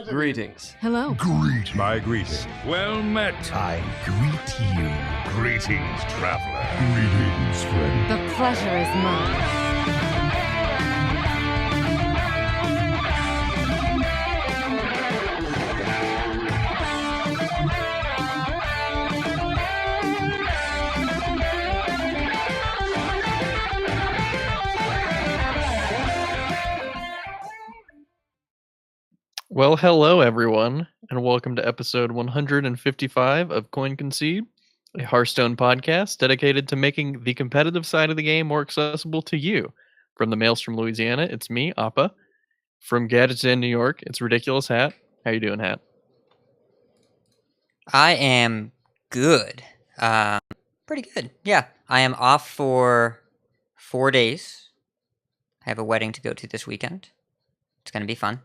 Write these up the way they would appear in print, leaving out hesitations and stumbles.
Greetings. Hello. Greet. My greeting. Well met. I greet you. Greetings, traveler. Greetings, friend. The pleasure is mine. Well, hello everyone, and welcome to episode 155 of Concede, a Hearthstone podcast dedicated to making the competitive side of the game more accessible to you. From the Maelstrom, Louisiana, it's me, Appa. From Gadsden, New York, it's Ridiculous Hat. How you doing, Hat? I am good. Pretty good. Yeah, I am off for 4 days. I have a wedding to go to this weekend. It's going to be fun.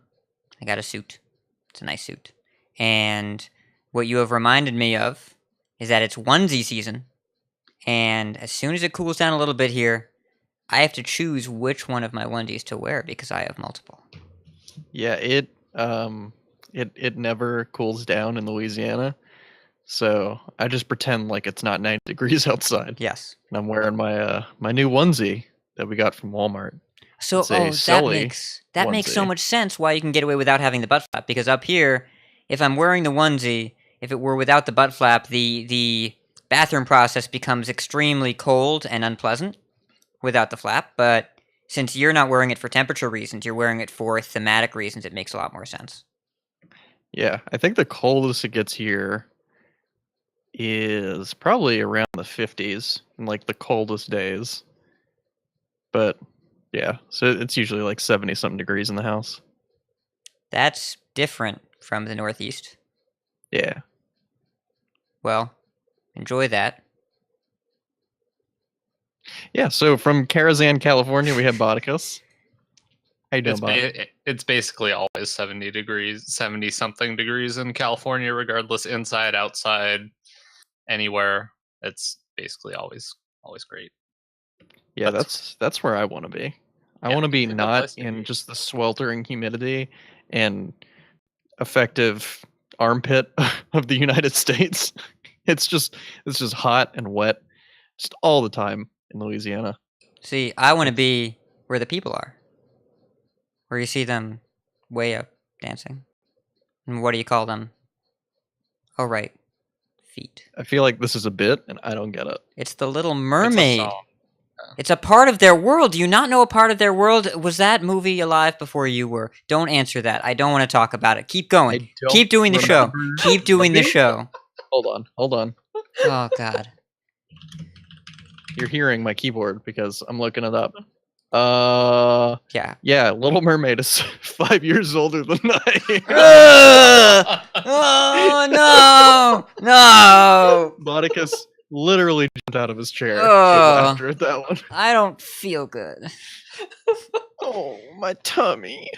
I got a suit. It's a nice suit. And what you have reminded me of is that it's onesie season. And as soon as it cools down a little bit here, I have to choose which one of my onesies to wear because I have multiple. Yeah, it never cools down in Louisiana, so I just pretend like it's not 90 degrees outside. Yes. And I'm wearing my my new onesie that we got from Walmart. So that makes so much sense why you can get away without having the butt flap, because up here, if I'm wearing the onesie, if it were without the butt flap, the bathroom process becomes extremely cold and unpleasant without the flap, but since you're not wearing it for temperature reasons, you're wearing it for thematic reasons, it makes a lot more sense. Yeah, I think the coldest it gets here is probably around the 50s in like the coldest days. But yeah, so it's usually like 70 something degrees in the house. That's different from the Northeast. Yeah. Well, enjoy that. Yeah, so from Karazhan, California, we have Botticus. How you doing, Botticus? It's basically always 70 degrees, 70-something degrees in California, regardless, inside, outside, anywhere. It's basically always great. Yeah, that's where I want to be. I want to be not in just the sweltering humidity and effective armpit of the United States. It's just hot and wet just all the time in Louisiana. See, I want to be where the people are, where you see them way up dancing. And what do you call them? Oh, right. Feet. I feel like this is a bit, and I don't get it. It's the Little Mermaid. It's a part of their world. Do you not know a part of their world? Was that movie alive before you were? Don't answer that. I don't want to talk about it. Keep going. Keep doing the show. Keep doing the show. Hold on. Oh, God. You're hearing my keyboard because I'm looking it up. Yeah, Little Mermaid is 5 years older than I am. Oh, no! Botticus literally jumped out of his chair after that one. I don't feel good. Oh, my tummy.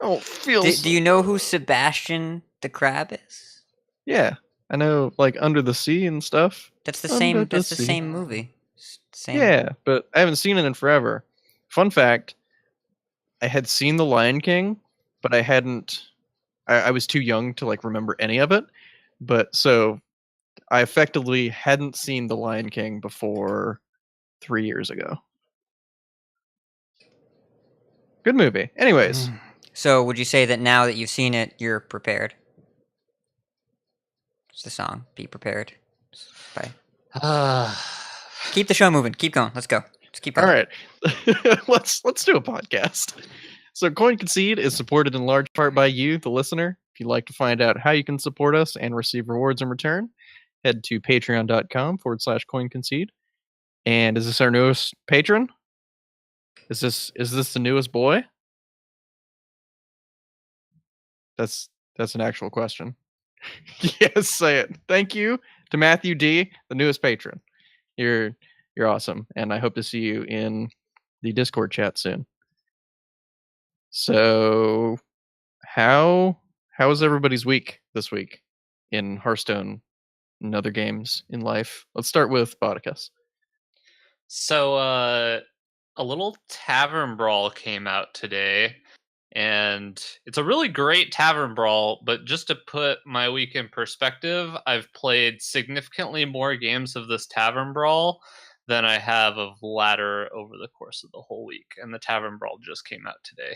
Oh, feels. Do you know who Sebastian the Crab is? Yeah, I know, like Under the Sea and stuff. That's the same. That's the same movie. Same. Yeah, but I haven't seen it in forever. Fun fact: I had seen The Lion King, but I hadn't. I was too young to like remember any of it. But so I effectively hadn't seen The Lion King before 3 years ago. Good movie. Anyways. So would you say that now that you've seen it, you're prepared? It's the song. Be prepared. Bye. Keep the show moving. Keep going. Let's go. Let's keep going. All right. let's do a podcast. So Concede is supported in large part by you, the listener. If you'd like to find out how you can support us and receive rewards in return, head to patreon.com/CoinConcede. And is this our newest patron? Is this the newest boy? That's an actual question. Yes, say it. Thank you to Matthew D, the newest patron. You're awesome, and I hope to see you in the Discord chat soon. So, how was everybody's week this week in Hearthstone and other games in life? Let's start with Botticus. So, a little tavern brawl came out today. And it's a really great tavern brawl, but just to put my week in perspective, I've played significantly more games of this tavern brawl than I have of ladder over the course of the whole week. And the tavern brawl just came out today.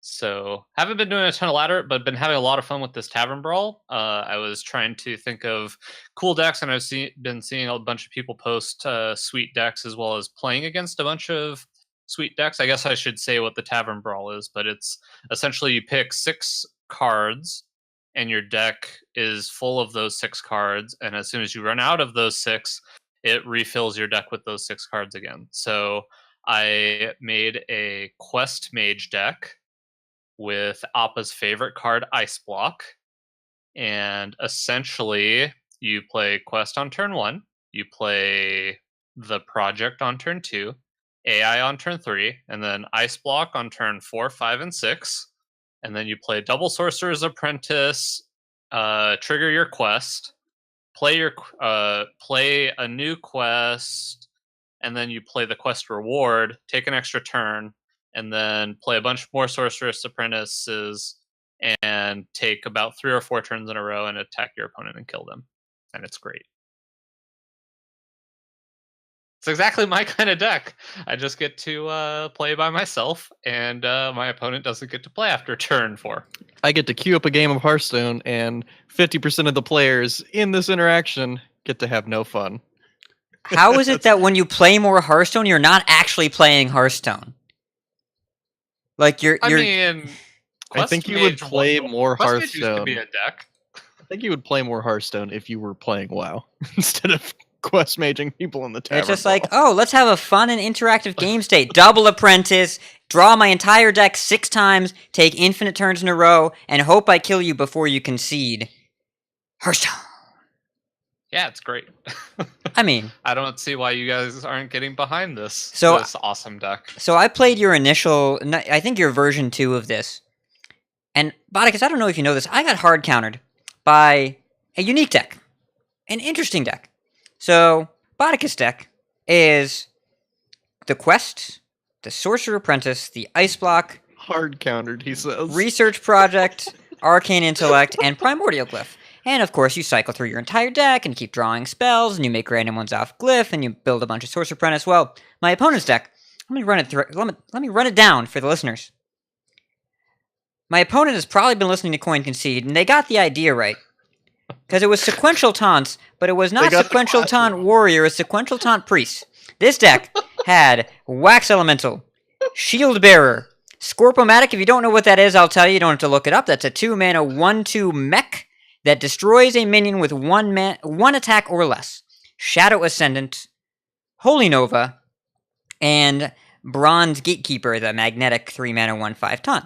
So haven't been doing a ton of ladder, but been having a lot of fun with this tavern brawl. I was trying to think of cool decks, and I've been seeing a bunch of people post sweet decks, as well as playing against a bunch of sweet decks. I guess I should say what the tavern brawl is, but it's essentially you pick 6 cards, and your deck is full of those 6 cards. And as soon as you run out of those 6, it refills your deck with those 6 cards again. So I made a Quest Mage deck with Appa's favorite card, Ice Block. And essentially, you play Quest on turn 1, you play the Project on turn 2, AI on turn 3, and then Ice Block on turn 4, 5, and 6. And then you play Double Sorcerer's Apprentice, trigger your quest, play a new quest, and then you play the quest reward, take an extra turn, and then play a bunch more Sorcerer's Apprentices and take about 3 or 4 turns in a row and attack your opponent and kill them. And it's great. It's exactly my kind of deck. I just get to play by myself, and my opponent doesn't get to play after turn 4. I get to queue up a game of Hearthstone, and 50% of the players in this interaction get to have no fun. How is it that when you play more Hearthstone, you're not actually playing Hearthstone? Like I mean, I think you would play more Quest Mage used to Hearthstone. be a deck. I think you would play more Hearthstone if you were playing WoW instead of quest maging people in the tavern. It's just like, oh, let's have a fun and interactive game state. Double Apprentice, draw my entire deck 6 times, take infinite turns in a row, and hope I kill you before you concede. Hearthstone. Yeah, it's great. I mean, I don't see why you guys aren't getting behind this awesome deck. So I played your initial, I think your version 2 of this. And Botticus, I don't know if you know this, I got hard countered by a unique deck. An interesting deck. So, Botticus deck is the Quest, the Sorcerer Apprentice, the Ice Block, hard countered, he says. Research Project, Arcane Intellect, and Primordial Glyph. And of course, you cycle through your entire deck and keep drawing spells, and you make random ones off Glyph, and you build a bunch of Sorcerer Apprentice. Well, my opponent's deck, let me run it down for the listeners. My opponent has probably been listening to Coin Concede, and they got the idea right. Because it was sequential taunts, but it was not sequential taunt warrior, it's sequential taunt priest. This deck had Wax Elemental, Shield Bearer, Scorp-o-meta. If you don't know what that is, I'll tell you. You don't have to look it up. That's a 2-mana 1/2 mech that destroys a minion with 1 attack or less. Shadow Ascendant, Holy Nova, and Bronze Gatekeeper, the magnetic 3-mana 1/5 taunt.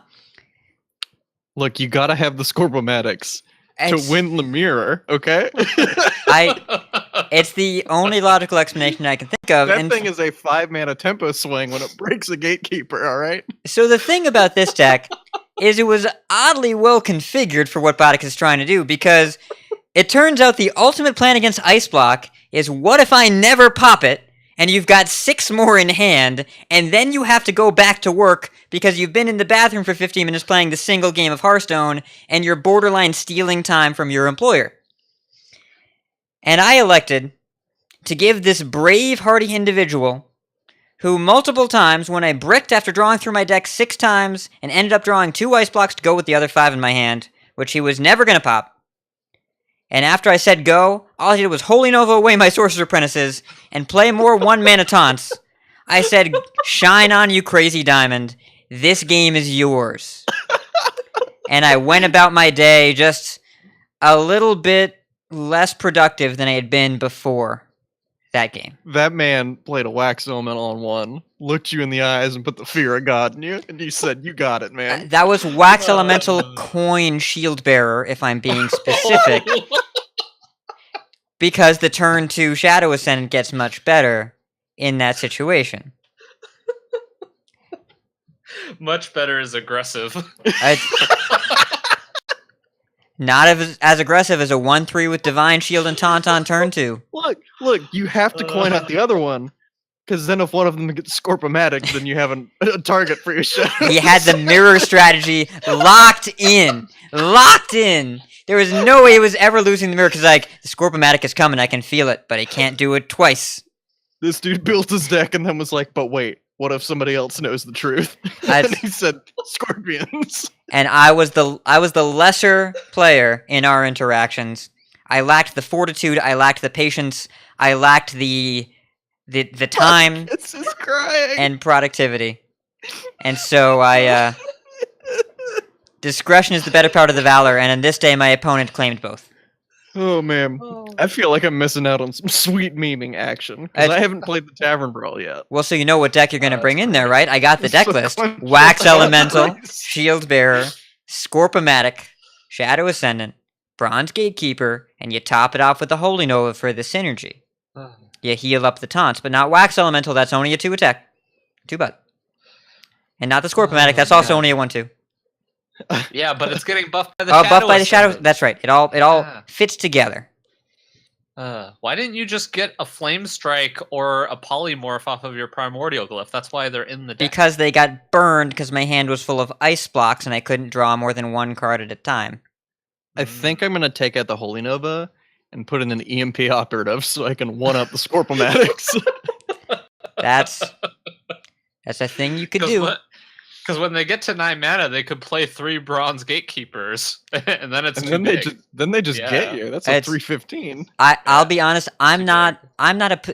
Look, you gotta have the Scorp-o-metics to win the mirror, okay? It's the only logical explanation I can think of. That thing is a 5-mana tempo swing when it breaks a gatekeeper, alright? So the thing about this deck is it was oddly well configured for what Botticus is trying to do, because it turns out the ultimate plan against Ice Block is, what if I never pop it, and you've got 6 more in hand, and then you have to go back to work because you've been in the bathroom for 15 minutes playing the single game of Hearthstone, and you're borderline stealing time from your employer. And I elected to give this brave, hardy individual, who multiple times, when I bricked after drawing through my deck 6 times, and ended up drawing 2 Ice Blocks to go with the other 5 in my hand, which he was never going to pop, and after I said go, all I did was Holy Nova away my Sorcerer Apprentices and play more 1-mana taunts. I said, shine on, you crazy diamond. This game is yours. And I went about my day just a little bit less productive than I had been before that game. That man played a Wax Elemental on 1, looked you in the eyes, and put the fear of God in you, and you said, you got it, man. That was Wax Elemental Coin Shield Bearer, if I'm being specific. Because the turn 2 Shadow Ascendant gets much better in that situation. Much better is aggressive. Not as aggressive as a 1/3 with Divine Shield and Taunt on turn 2. Look, you have to coin out the other one, Because then if one of them gets Scorp-o-matic, then you have a target for your shadow. He had the mirror strategy locked in. Locked in. There was no way he was ever losing the mirror, because, like, the Scorp-o-matic is coming, I can feel it, but he can't do it twice. This dude built his deck and then was like, but wait, what if somebody else knows the truth? I've- And he said, scorpions. And I was the lesser player in our interactions. I lacked the fortitude, I lacked the patience, I lacked the time It's just crying. and productivity. And so I discretion is the better part of the valor, and in this day my opponent claimed both. Oh man, I feel like I'm missing out on some sweet memeing action because I haven't played the Tavern Brawl yet. Well, so you know what deck you're going to bring in there, right? I got the It's deck so list. much Wax Elemental, nice. Shield Bearer, Scorp-o-matic, Shadow Ascendant, Bronze Gatekeeper, and you top it off with the Holy Nova for the synergy. You heal up the taunts, but not Wax Elemental, that's only a 2 attack. 2 butt. And not the Scorp-o-matic, that's also only a 1/2. Yeah, but it's getting buffed by the Oh, shadow. buffed by the Shadow, Ascendant. that's right. It all Yeah. fits together. Why didn't you just get a Flame Strike or a Polymorph off of your Primordial Glyph? That's why they're in the deck. Because they got burned because my hand was full of ice blocks and I couldn't draw more than 1 card at a time. I think I'm gonna take out the Holy Nova and put in an EMP operative so I can one up the Scorp-o-matics. That's a thing you could do. Because when they get to 9 mana, they could play 3 Bronze Gatekeepers, and then it's and too then big. they just Yeah. get you. That's a It's- 315. I'll be honest. I'm too not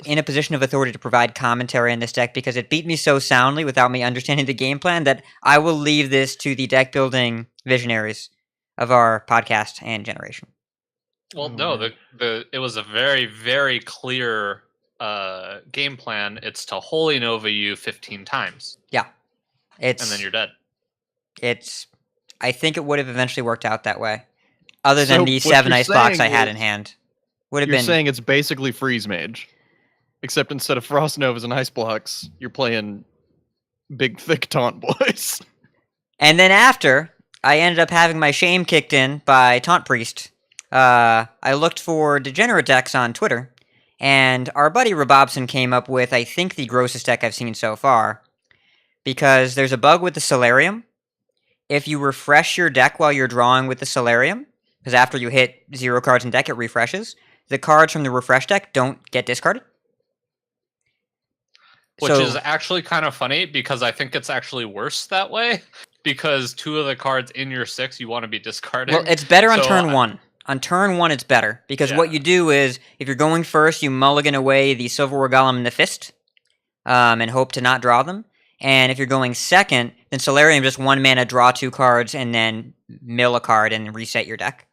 in a position of authority to provide commentary on this deck because it beat me so soundly without me understanding the game plan that I will leave this to the deck building visionaries of our podcast and generation. Well, no, it was a very, very clear game plan. It's to Holy Nova you 15 times, It's and then you're dead. I think it would have eventually worked out that way. Other than So the what 7 you're ice blocks I saying had is- in hand. Would have You're been saying it's basically Freeze Mage, except instead of Frost Novas and Ice Blocks, you're playing big, thick taunt boys. And then after, I ended up having my shame kicked in by Taunt Priest. I looked for degenerate decks on Twitter, and our buddy Robobson came up with, I think, the grossest deck I've seen so far. Because there's a bug with the Solarium. If you refresh your deck while you're drawing with the Solarium, because after you hit 0 cards in deck, it refreshes, the cards from the refresh deck don't get discarded. Which So- is actually kind of funny because I think it's actually worse that way because 2 of the cards in your 6 you want to be discarding. Well, it's better on So turn 1. On turn 1, it's better. Because what Yeah. you do is, if you're going first, you mulligan away the Silverware Golem and the Fist, and hope to not draw them. And if you're going second, then Solarium just 1 mana, draw 2 cards, and then mill a card and reset your deck.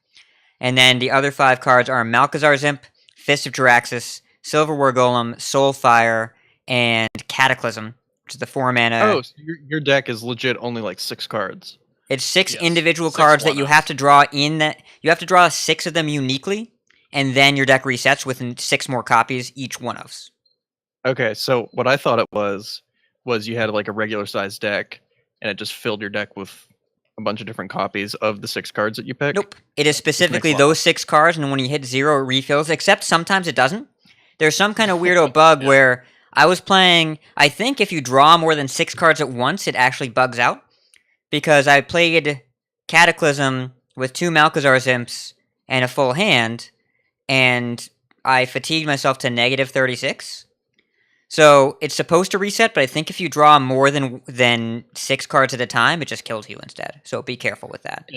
And then the other 5 cards are Malchezaar's Imp, Fist of Jaraxxus, Silverware Golem, Soulfire, and Cataclysm, which is the 4 mana. Oh, so your deck is legit only like 6 cards. It's 6 Yes, individual 6 cards that you one-offs. have to draw in that. You have to draw 6 of them uniquely, and then your deck resets with 6 more copies each one of. Okay, so what I thought it was you had like a regular sized deck, and it just filled your deck with a bunch of different copies of the 6 cards that you pick. Nope. It is specifically makes a lot those 6 cards, and when you hit 0, it refills, except sometimes it doesn't. There's some kind of weirdo bug where I was playing, I think if you draw more than 6 cards at once, it actually bugs out. Because I played Cataclysm with 2 Malchezaar's Imps and a full hand, and I fatigued myself to negative 36. So it's supposed to reset, but I think if you draw more than 6 cards at a time, it just kills you instead. So be careful with that.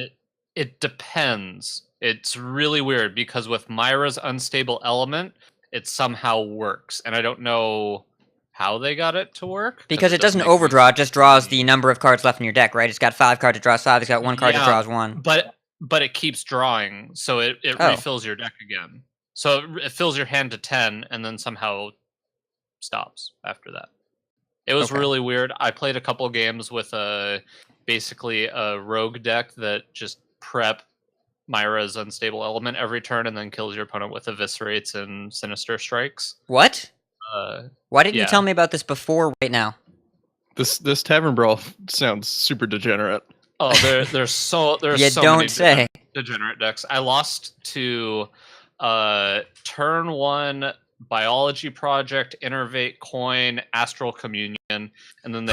It depends. It's really weird because with Myra's Unstable Element, it somehow works, and I don't know how they got it to work. Because it doesn't make me- overdraw, it just draws the number of cards left in your deck, right? It's got 5 cards, it draws 5, it's got 1 card, it Yeah, draws 1. But it keeps drawing, so it Oh. refills your deck again. So it fills your hand to 10, and then somehow stops after that. It was Okay. really weird. I played a couple games with basically a rogue deck that just prep Myra's Unstable Element every turn and then kills your opponent with Eviscerates and Sinister Strikes. What? Why didn't you yeah. tell me about this before right now? This Tavern Brawl sounds super degenerate. Oh, there's so You so don't many say. degenerate decks. I lost to turn 1 Biology Project, Innervate, Coin, Astral Communion, and then they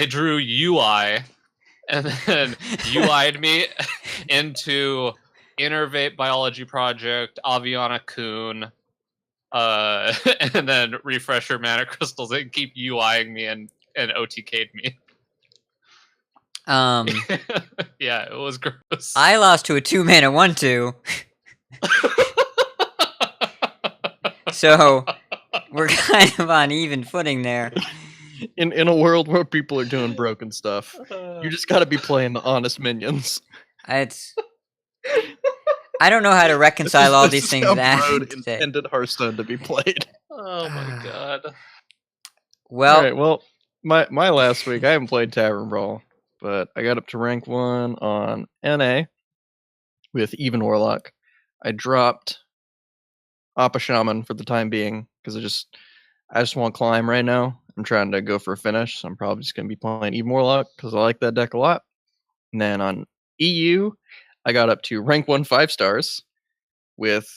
drew UI, and then UI'd me into Innervate, Biology Project, Aviana Kun, and then Refresher Mana Crystals, and keep UIing me and OTK'd me. Yeah, it was gross. I lost to a 2-mana 1/2. So we're kind of on even footing there. In a world where people are doing broken stuff, you just got to be playing the honest minions. I don't know how to reconcile all these things How that Broad intended Hearthstone to be played. Oh my god. Well, All right, well, my last week I haven't played Tavern Brawl, but I got up to rank 1 on NA with Even Warlock. I dropped Appa Shaman for the time being because I just want to climb right now. I'm trying to go for a finish, so I'm probably just going to be playing Even Warlock because I like that deck a lot. And then on EU, I got up to rank 1 5 stars with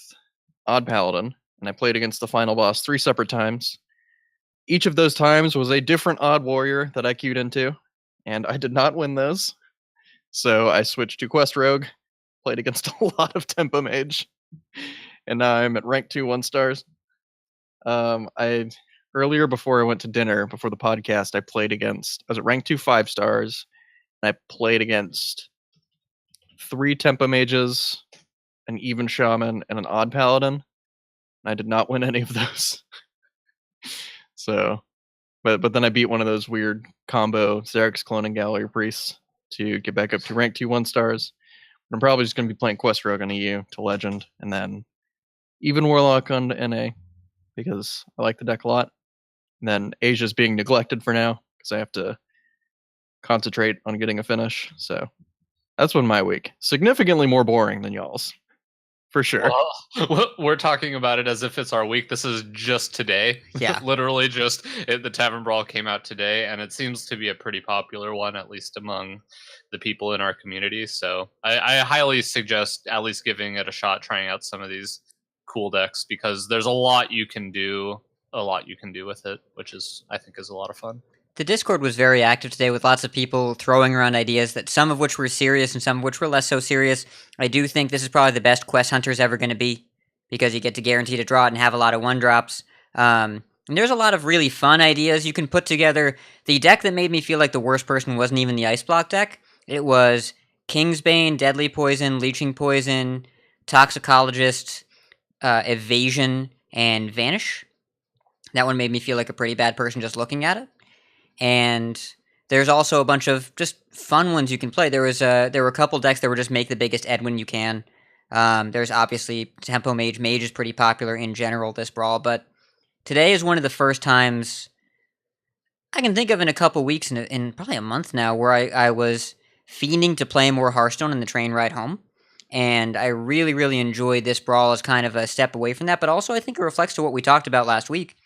Odd Paladin, and I played against the final boss 3 separate times. Each of those times was a different Odd Warrior that I queued into, and I did not win those. So I switched to Quest Rogue, played against a lot of Tempo Mage, and now I'm at rank 2 1 stars. Earlier before I went to dinner, before the podcast, I was at rank 2 5 stars, and I played against 3 Tempo Mages, an Even Shaman, and an Odd Paladin, and I did not win any of those. So, but then I beat one of those weird combo Xerix cloning Gallery Priests to get back up to rank 2 1 stars. I'm probably just going to be playing Quest Rogue on EU to Legend, and then Even Warlock on NA, because I like the deck a lot. And then Asia's being neglected for now, because I have to concentrate on getting a finish. So that's been my week. Significantly more boring than y'all's. For sure. Well, we're talking about it as if it's our week. This is just today. Yeah. Literally just the Tavern Brawl came out today, and it seems to be a pretty popular one, at least among the people in our community. So I highly suggest at least giving it a shot, trying out some of these cool decks, because there's a lot you can do with it, which I think is a lot of fun. the Discord was very active today with lots of people throwing around ideas, that some of which were serious and some of which were less so serious. I do think this is probably the best Quest Hunter's ever going to be, because you get to guarantee to draw it and have a lot of 1-drops. And there's a lot of really fun ideas you can put together. The deck that made me feel like the worst person wasn't even the Ice Block deck. It was Kingsbane, Deadly Poison, Leeching Poison, Toxicologist, Evasion, and Vanish. That one made me feel like a pretty bad person just looking at it. And there's also a bunch of just fun ones you can play. There were a couple decks that were just make the biggest Edwin you can. There's obviously Tempo Mage. Mage is pretty popular in general this brawl, but today is one of the first times I can think of in a couple weeks, in probably a month now, where I was fiending to play more Hearthstone in the train ride home. And I really, really enjoyed this brawl as kind of a step away from that, but also I think it reflects to what we talked about last week,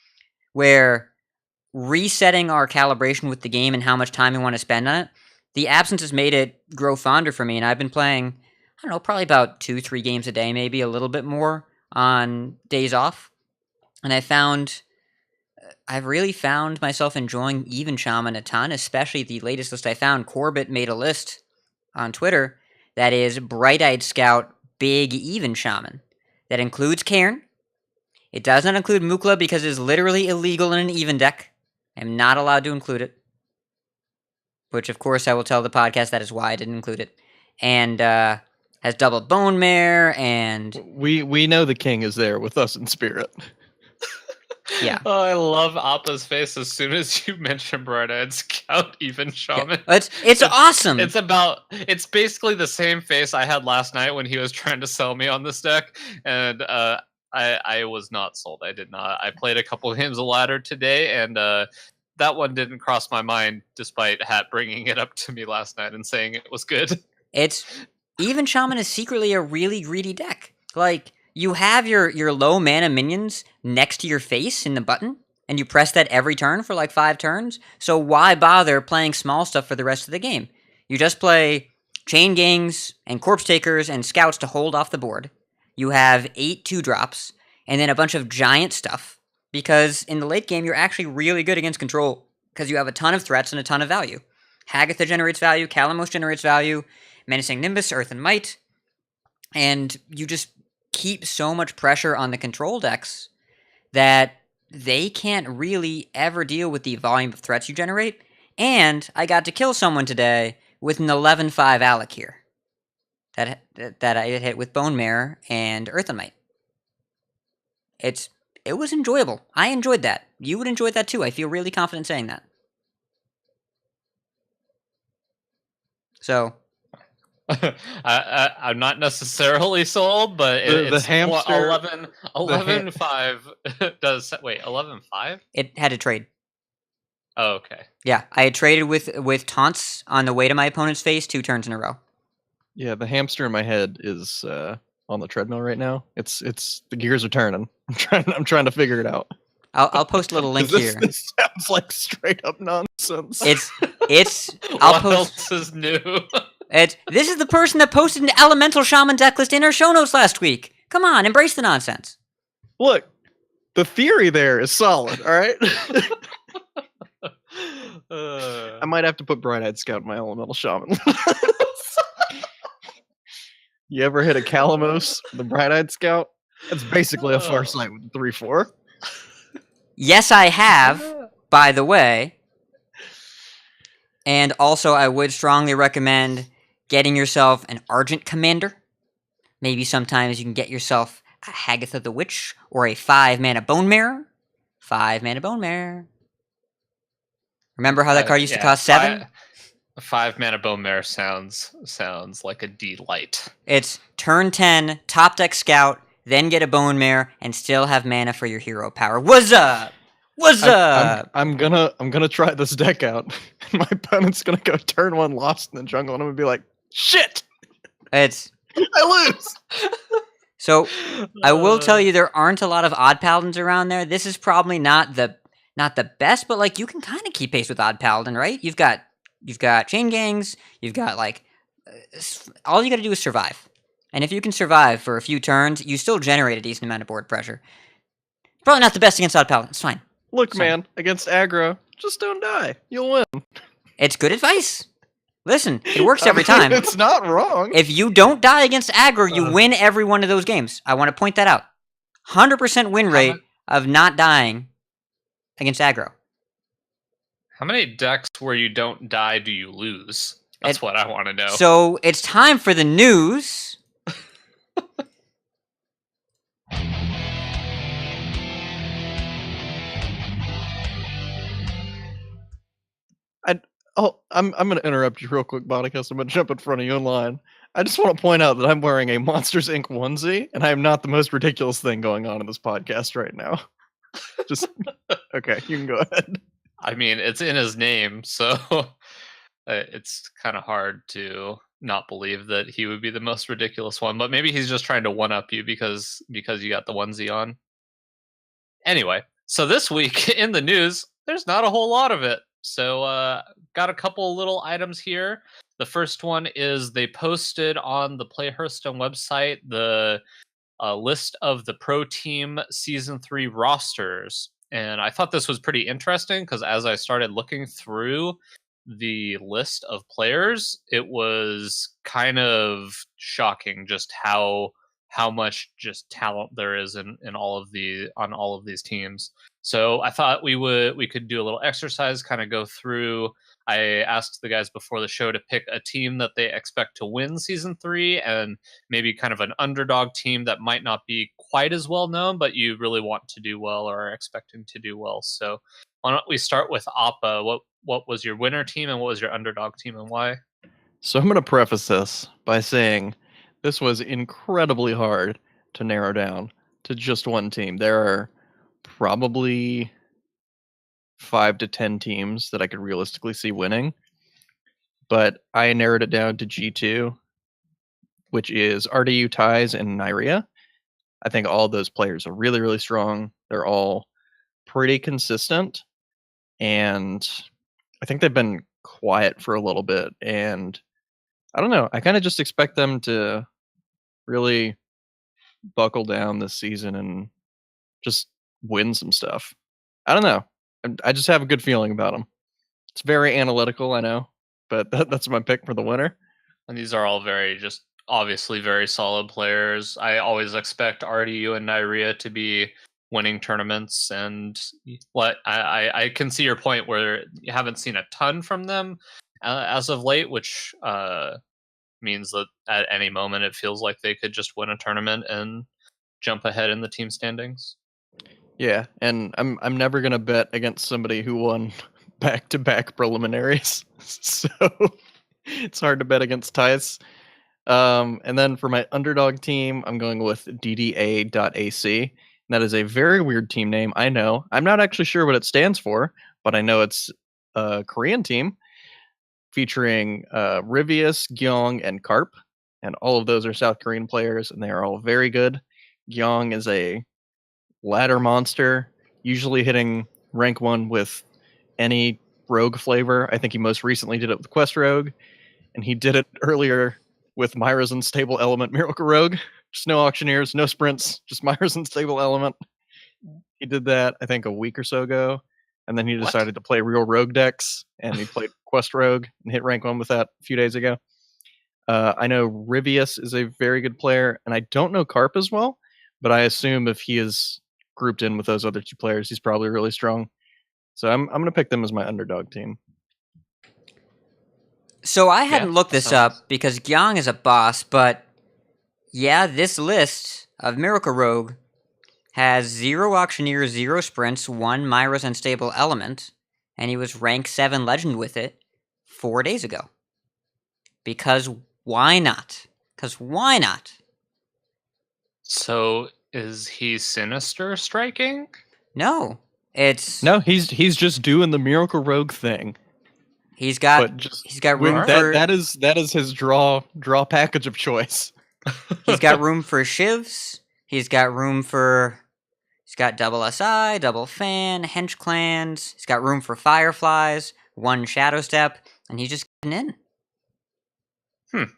where resetting our calibration with the game and how much time we want to spend on it, the absence has made it grow fonder for me, and I've been playing, I don't know, probably about 2-3 games a day, maybe a little bit more on days off. And I've really found myself enjoying Even Shaman a ton, especially the latest list I found. Corbett made a list on Twitter that is Bright-Eyed Scout Big Even Shaman. That includes Cairn. It does not include Mukla because it is literally illegal in an Even deck. I am not allowed to include it. Which, of course, I will tell the podcast that is why I didn't include it. And has double Bone Mare, and We know the king is there with us in spirit. yeah. Oh, I love Appa's face as soon as you mention Bright-Eyed Scout, Even Shaman. Yeah. It's awesome. It's basically the same face I had last night when he was trying to sell me on this deck, and I was not sold. I did not. I played a couple games of ladder today, and that one didn't cross my mind, despite Hat bringing it up to me last night and saying it was good. Even Shaman is secretly a really greedy deck. Like, you have your low mana minions next to your face in the button, and you press that every turn for like 5 turns, so why bother playing small stuff for the rest of the game? You just play Chain Gangs and Corpse Takers and Scouts to hold off the board. You have 8 2-drops, and then a bunch of giant stuff, because in the late game, you're actually really good against control, because you have a ton of threats and a ton of value. Hagatha generates value, Calamos generates value, Menacing Nimbus, Earth and Might, and you just keep so much pressure on the control decks that they can't really ever deal with the volume of threats you generate. And I got to kill someone today with an 11-5 Alec here that I hit with Bone Mare and Earth and Might. It was enjoyable. I enjoyed that. You would enjoy that too. I feel really confident saying that. So I'm not necessarily sold, but The hamster 11-5 does. Wait, 11-5? it had to trade. Oh, okay. Yeah, I had traded with taunts on the way to my opponent's face 2 turns in a row. Yeah, the hamster in my head is on the treadmill right now. It's the gears are turning. I'm trying to figure it out. I'll post a little link here. This sounds like straight up nonsense. It's I'll What post. else is new? This is the person that posted an elemental shaman deck list in our show notes last week. Come on, embrace the nonsense. Look, the theory there is solid. All right. I might have to put Bright-Eyed Scout in my elemental shaman. You ever hit a Calamos, the Bright-Eyed Scout? That's basically a Farsight with 3/4. Yes, I have, by the way. And also, I would strongly recommend getting yourself an Argent Commander. Maybe sometimes you can get yourself a Hagatha the Witch or a 5-mana Bone Mare. 5-mana Bone Mare. Remember how that card used to cost 7? 5-mana Bone Mare sounds like a delight. It's turn 10, top deck Scout, then get a Bone Mare, and still have mana for your hero power. What's up? What's up? I'm gonna try this deck out. My opponent's gonna go turn 1 lost in the jungle, and I'm gonna be like, shit! It's I lose! so I will tell you there aren't a lot of Odd Paladins around there. This is probably not the best, but like you can kind of keep pace with Odd Paladin, right? You've got chain gangs, you've got like all you got to do is survive. And if you can survive for a few turns, you still generate a decent amount of board pressure. Probably not the best against Odd Paladin. It's fine. Look, man, against aggro, just don't die. You'll win. It's good advice. Listen, it works every time. It's not wrong. If you don't die against aggro, you win every one of those games. I want to point that out. 100% win rate of not dying against aggro. How many decks where you don't die do you lose? That's what I want to know. So it's time for the news. I'm going to interrupt you real quick, Botticus. I'm going to jump in front of you in line. I just want to point out that I'm wearing a Monsters Inc. onesie, and I am not the most ridiculous thing going on in this podcast right now. Just okay, you can go ahead. I mean, it's in his name, so it's kind of hard to not believe that he would be the most ridiculous one. But maybe he's just trying to one-up you because you got the onesie on. Anyway, so this week in the news, there's not a whole lot of it. So got a couple little items here. The first one is they posted on the Play Hearthstone website the list of the Pro Team Season 3 rosters. And I thought this was pretty interesting because as I started looking through the list of players, it was kind of shocking just how much just talent there is on all of these teams. So I thought we could do a little exercise, kind of go through. I asked the guys before the show to pick a team that they expect to win Season 3 and maybe kind of an underdog team that might not be quite as well known, but you really want to do well or are expecting to do well. So why don't we start with Appa? What was your winner team and what was your underdog team and why? So I'm going to preface this by saying this was incredibly hard to narrow down to just one team. There are probably 5 to 10 teams that I could realistically see winning, but I narrowed it down to G2, which is RDU, Ties, and Neirea. I think all those players are really, really strong. They're all pretty consistent, and I think they've been quiet for a little bit, and I don't know. I kind of just expect them to really buckle down this season and just win some stuff. I don't know. I just have a good feeling about him. It's very analytical, I know, but that's my pick for the winner. And these are all just obviously very solid players. I always expect RDU and Neirea to be winning tournaments, and I can see your point where you haven't seen a ton from them as of late, which means that at any moment it feels like they could just win a tournament and jump ahead in the team standings. Yeah, and I'm never gonna bet against somebody who won back-to-back preliminaries, so it's hard to bet against Tice. And then for my underdog team, I'm going with DDA.AC. That is a very weird team name, I know. I'm not actually sure what it stands for, but I know it's a Korean team featuring Rivius, Gyeong, and Karp. And all of those are South Korean players, and they are all very good. Gyeong is a ladder monster, usually hitting rank 1 with any rogue flavor. I think he most recently did it with Quest Rogue, and he did it earlier with Myra's Unstable Element Miracle Rogue. Just no auctioneers, no sprints, just Myra's Unstable Element. He did that, I think, a week or so ago, and then he decided to play real rogue decks, and he played Quest Rogue and hit rank 1 with that a few days ago. I know Rivius is a very good player, and I don't know Karp as well, but I assume if he is grouped in with those other 2 players, he's probably really strong. So I'm going to pick them as my underdog team. So I hadn't looked this up because Gyeong is a boss, but yeah, this list of Miracle Rogue has 0 Auctioneers, 0 Sprints, 1 Myra's Unstable Element, and he was rank 7 Legend with it 4 days ago. Because why not? Because why not? So is he Sinister striking? No. No, he's just doing the Miracle Rogue thing. He's got room for that is his draw package of choice. He's got room for shivs. He's got double SI, double fan, hench clans. He's got room for fireflies, 1 shadow step, and he's just getting in.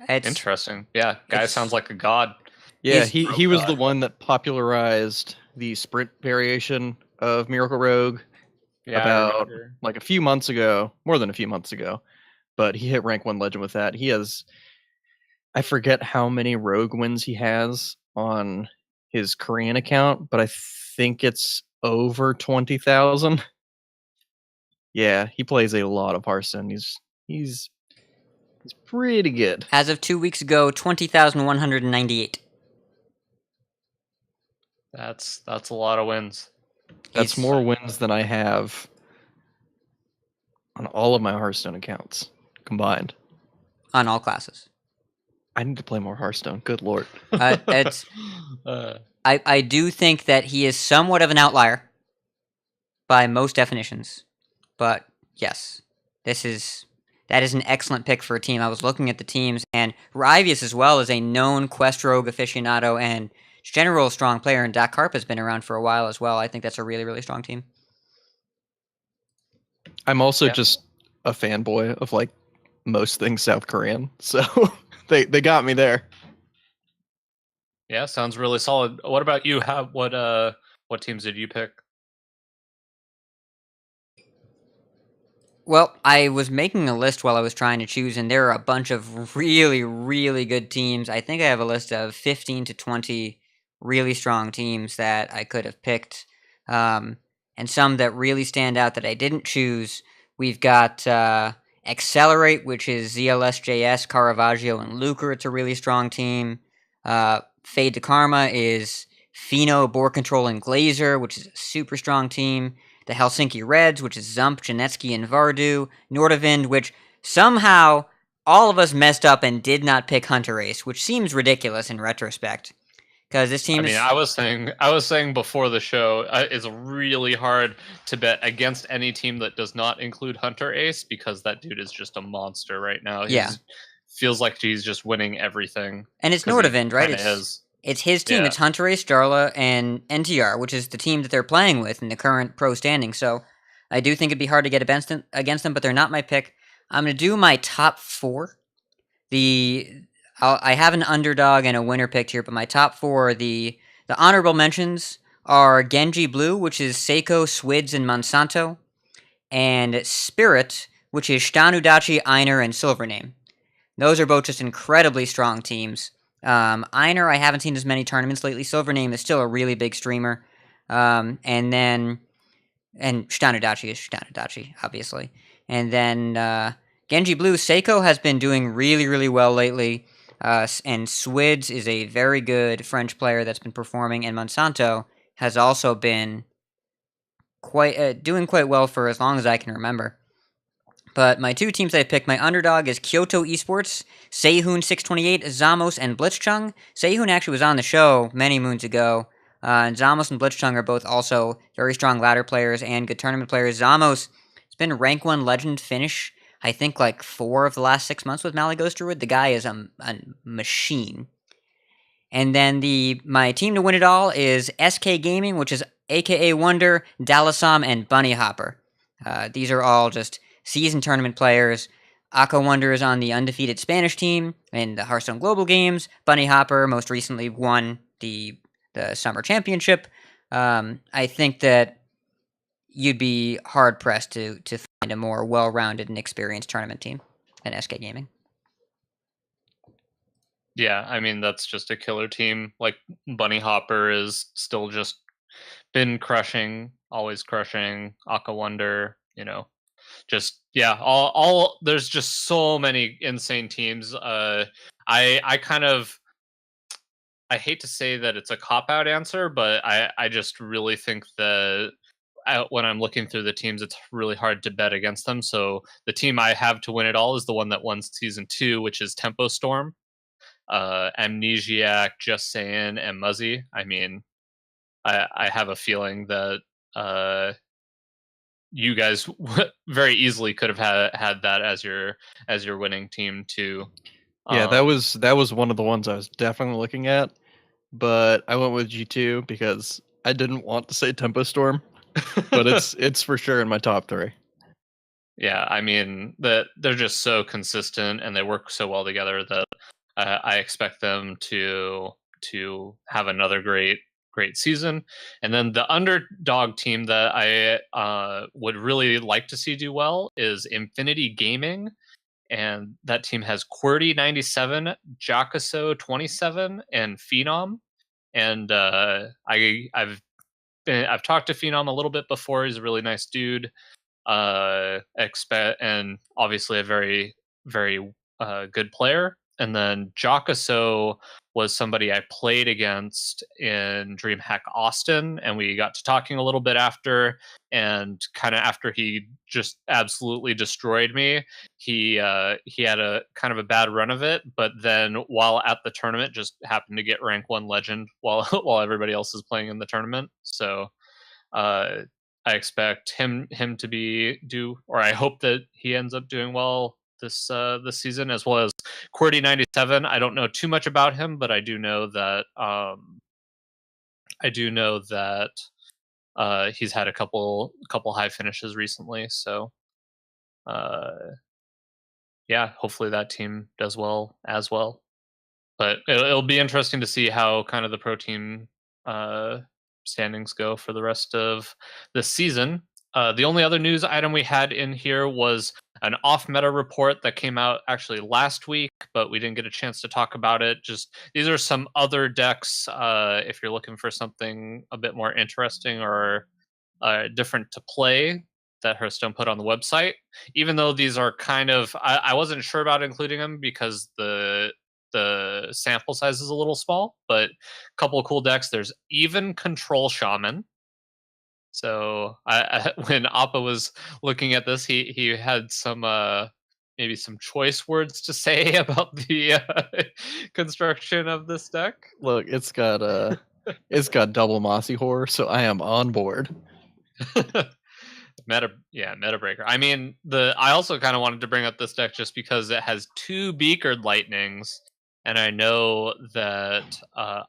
Interesting. Yeah, guy sounds like a god. Yeah, he was the one that popularized the sprint variation of Miracle Rogue about like a few months ago, more than a few months ago. But he hit rank 1 Legend with that. He has, I forget how many Rogue wins he has on his Korean account, but I think it's over 20,000. Yeah, he plays a lot of Hearthstone. He's pretty good. As of 2 weeks ago, 20,198. That's a lot of wins. That's more wins than I have on all of my Hearthstone accounts combined. On all classes. I need to play more Hearthstone. Good lord. I do think that he is somewhat of an outlier by most definitions. But yes, that is an excellent pick for a team. I was looking at the teams, and Rivius as well is a known Quest Rogue aficionado and general strong player, and Doc Karp has been around for a while as well. I think that's a really, really strong team. I'm also just a fanboy of like most things South Korean, so they got me there. Yeah, sounds really solid. What about you? What teams did you pick? Well, I was making a list while I was trying to choose, and there are a bunch of really, really good teams. I think I have a list of 15 to 20 really strong teams that I could have picked, and some that really stand out that I didn't choose. We've got Accelerate, which is ZLSJS, Caravaggio, and Lucre. It's a really strong team. Fade to Karma is Fino, Board Control, and Glazer, which is a super strong team. The Helsinki Reds, which is Zump, Janetsky, and Vardu. Nordavind, which somehow all of us messed up and did not pick Hunter Ace, which seems ridiculous in retrospect. Because this team I was saying before the show, it's really hard to bet against any team that does not include Hunter Ace, because that dude is just a monster right now. Feels like he's just winning everything. And it's Nordavind, right? It's his team. Yeah. It's Hunter Ace, Darla, and NTR, which is the team that they're playing with in the current pro standing. So I do think it'd be hard to get against them, but they're not my pick. I'm going to do my top 4. I have an underdog and a winner picked here, but my top 4 are the honorable mentions are Genji Blue, which is Seiko, Swids, and Monsanto, and Spirit, which is Stanudachi, Einer, and Silvername. Those are both just incredibly strong teams. Einer, I haven't seen as many tournaments lately. Silvername is still a really big streamer. And Stanudachi is Stanudachi, obviously. And then Genji Blue, Seiko has been doing really, really well lately. And Swids is a very good French player that's been performing, and Monsanto has also been doing quite well for as long as I can remember. But my two teams I picked, my underdog is Kyoto Esports, Seihun628, Zamos, and Blitzchung. Seihun actually was on the show many moons ago, and Zamos and Blitzchung are both also very strong ladder players and good tournament players. Zamos has been rank 1 legend finish, I think, like 4 of the last 6 months with Malagos Druid. The guy is a machine. And then my team to win it all is SK Gaming, which is AKA Wonder, Dalasam, and Bunny Hopper. These are all just seasoned tournament players. Aka Wonder is on the undefeated Spanish team in the Hearthstone Global Games. Bunny Hopper most recently won the Summer Championship. I think that you'd be hard-pressed to find a more well-rounded and experienced tournament team than SK Gaming. Yeah, I mean, that's just a killer team. Like, Bunny Hopper is still just been crushing, always crushing. Aka Wonder, just, yeah, all there's just so many insane teams. I hate to say that it's a cop-out answer, but I just really think that when I'm looking through the teams, it's really hard to bet against them. So the team I have to win it all is the one that won Season 2, which is Tempo Storm. Amnesiac, Just Saying, and Muzzy. I mean, I have a feeling that you guys very easily could have had that as your winning team too. Yeah, that was one of the ones I was definitely looking at, but I went with G2 because I didn't want to say Tempo Storm, but it's for sure in my top 3. Yeah, I mean they're just so consistent and they work so well together that I expect them to have another great season. And then the underdog team that I would really like to see do well is Infinity Gaming, and that team has QWERTY 97, Jakuso 27, and Phenom. And I've talked to Phenom a little bit before. He's a really nice dude. And obviously a very, very good player. And then Jakuso was somebody I played against in DreamHack Austin, and we got to talking a little bit after, and kind of after he just absolutely destroyed me, he had a kind of a bad run of it, but then while at the tournament just happened to get rank 1 legend while everybody else is playing in the tournament. So I expect him to or I hope that he ends up doing well this season, as well as QWERTY 97. I don't know too much about him, but I do know that he's had a couple high finishes recently. So yeah, hopefully that team does well as well. But it'll be interesting to see how kind of the pro team standings go for the rest of the season. The only other news item we had in here was an off-meta report that came out actually last week, but we didn't get a chance to talk about it. Just these are some other decks if you're looking for something a bit more interesting or different to play that Hearthstone put on the website. Even though these are kind of, I wasn't sure about including them because the sample size is a little small, but a couple of cool decks. There's even Control Shaman. So when Appa was looking at this, he had some maybe some choice words to say about the construction of this deck. Look, it's got double Mossy Horror, so I am on board. Meta breaker. I mean, I also kind of wanted to bring up this deck just because it has 2 Beakered Lightnings, and I know that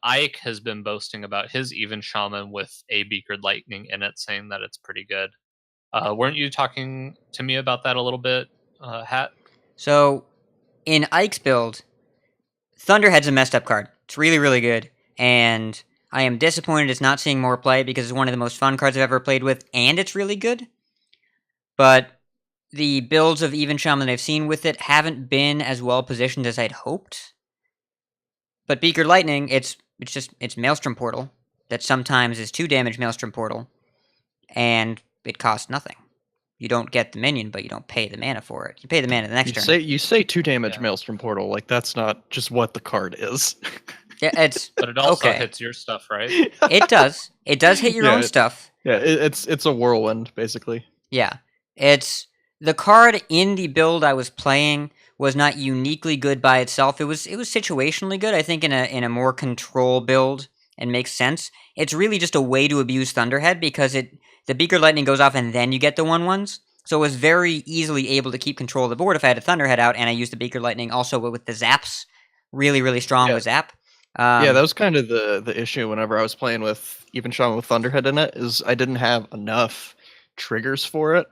Ike has been boasting about his Even Shaman with a Beakered Lightning in it, saying that it's pretty good. Weren't you talking to me about that a little bit, Hat? So, in Ike's build, Thunderhead's a messed up card. It's really, really good, and I am disappointed it's not seeing more play because it's one of the most fun cards I've ever played with, and it's really good. But the builds of Even Shaman that I've seen with it haven't been as well positioned as I'd hoped. But Beaker Lightning, it's Maelstrom Portal that sometimes is 2 damage Maelstrom Portal, and it costs nothing. You don't get the minion, but you don't pay the mana for it. You pay the mana the next turn. You say 2 damage Maelstrom Portal, like that's not just what the card is. Yeah, it's But it also okay. hits your stuff, right? It does. It does hit your own stuff. Yeah, it's a whirlwind basically. Yeah, it's the card in the build I was playing was not uniquely good by itself. It was situationally good. I think in a more control build and makes sense. It's really just a way to abuse Thunderhead because the Beaker Lightning goes off and then you get the 1/1s. So it was very easily able to keep control of the board if I had a Thunderhead out and I used the Beaker Lightning also with the zaps. Really, really strong with zap. Yeah, that was kind of the issue whenever I was playing with Even Shaman with Thunderhead in it, is I didn't have enough triggers for it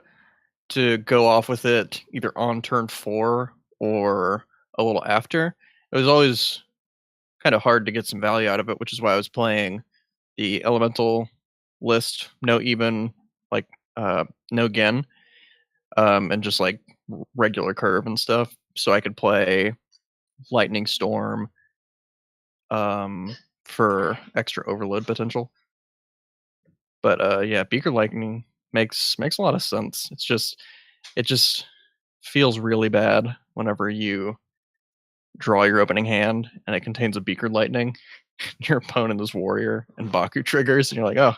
to go off with it either on turn 4 or a little after. It was always kind of hard to get some value out of it, which is why I was playing the Elemental list, no even, like, no Gen, and just like regular curve and stuff, so I could play Lightning Storm for extra overload potential. But yeah, Beaker Lightning makes a lot of sense. It just feels really bad whenever you draw your opening hand and it contains a Beaker Lightning. Your opponent is Warrior and Baku triggers, and you're like, oh,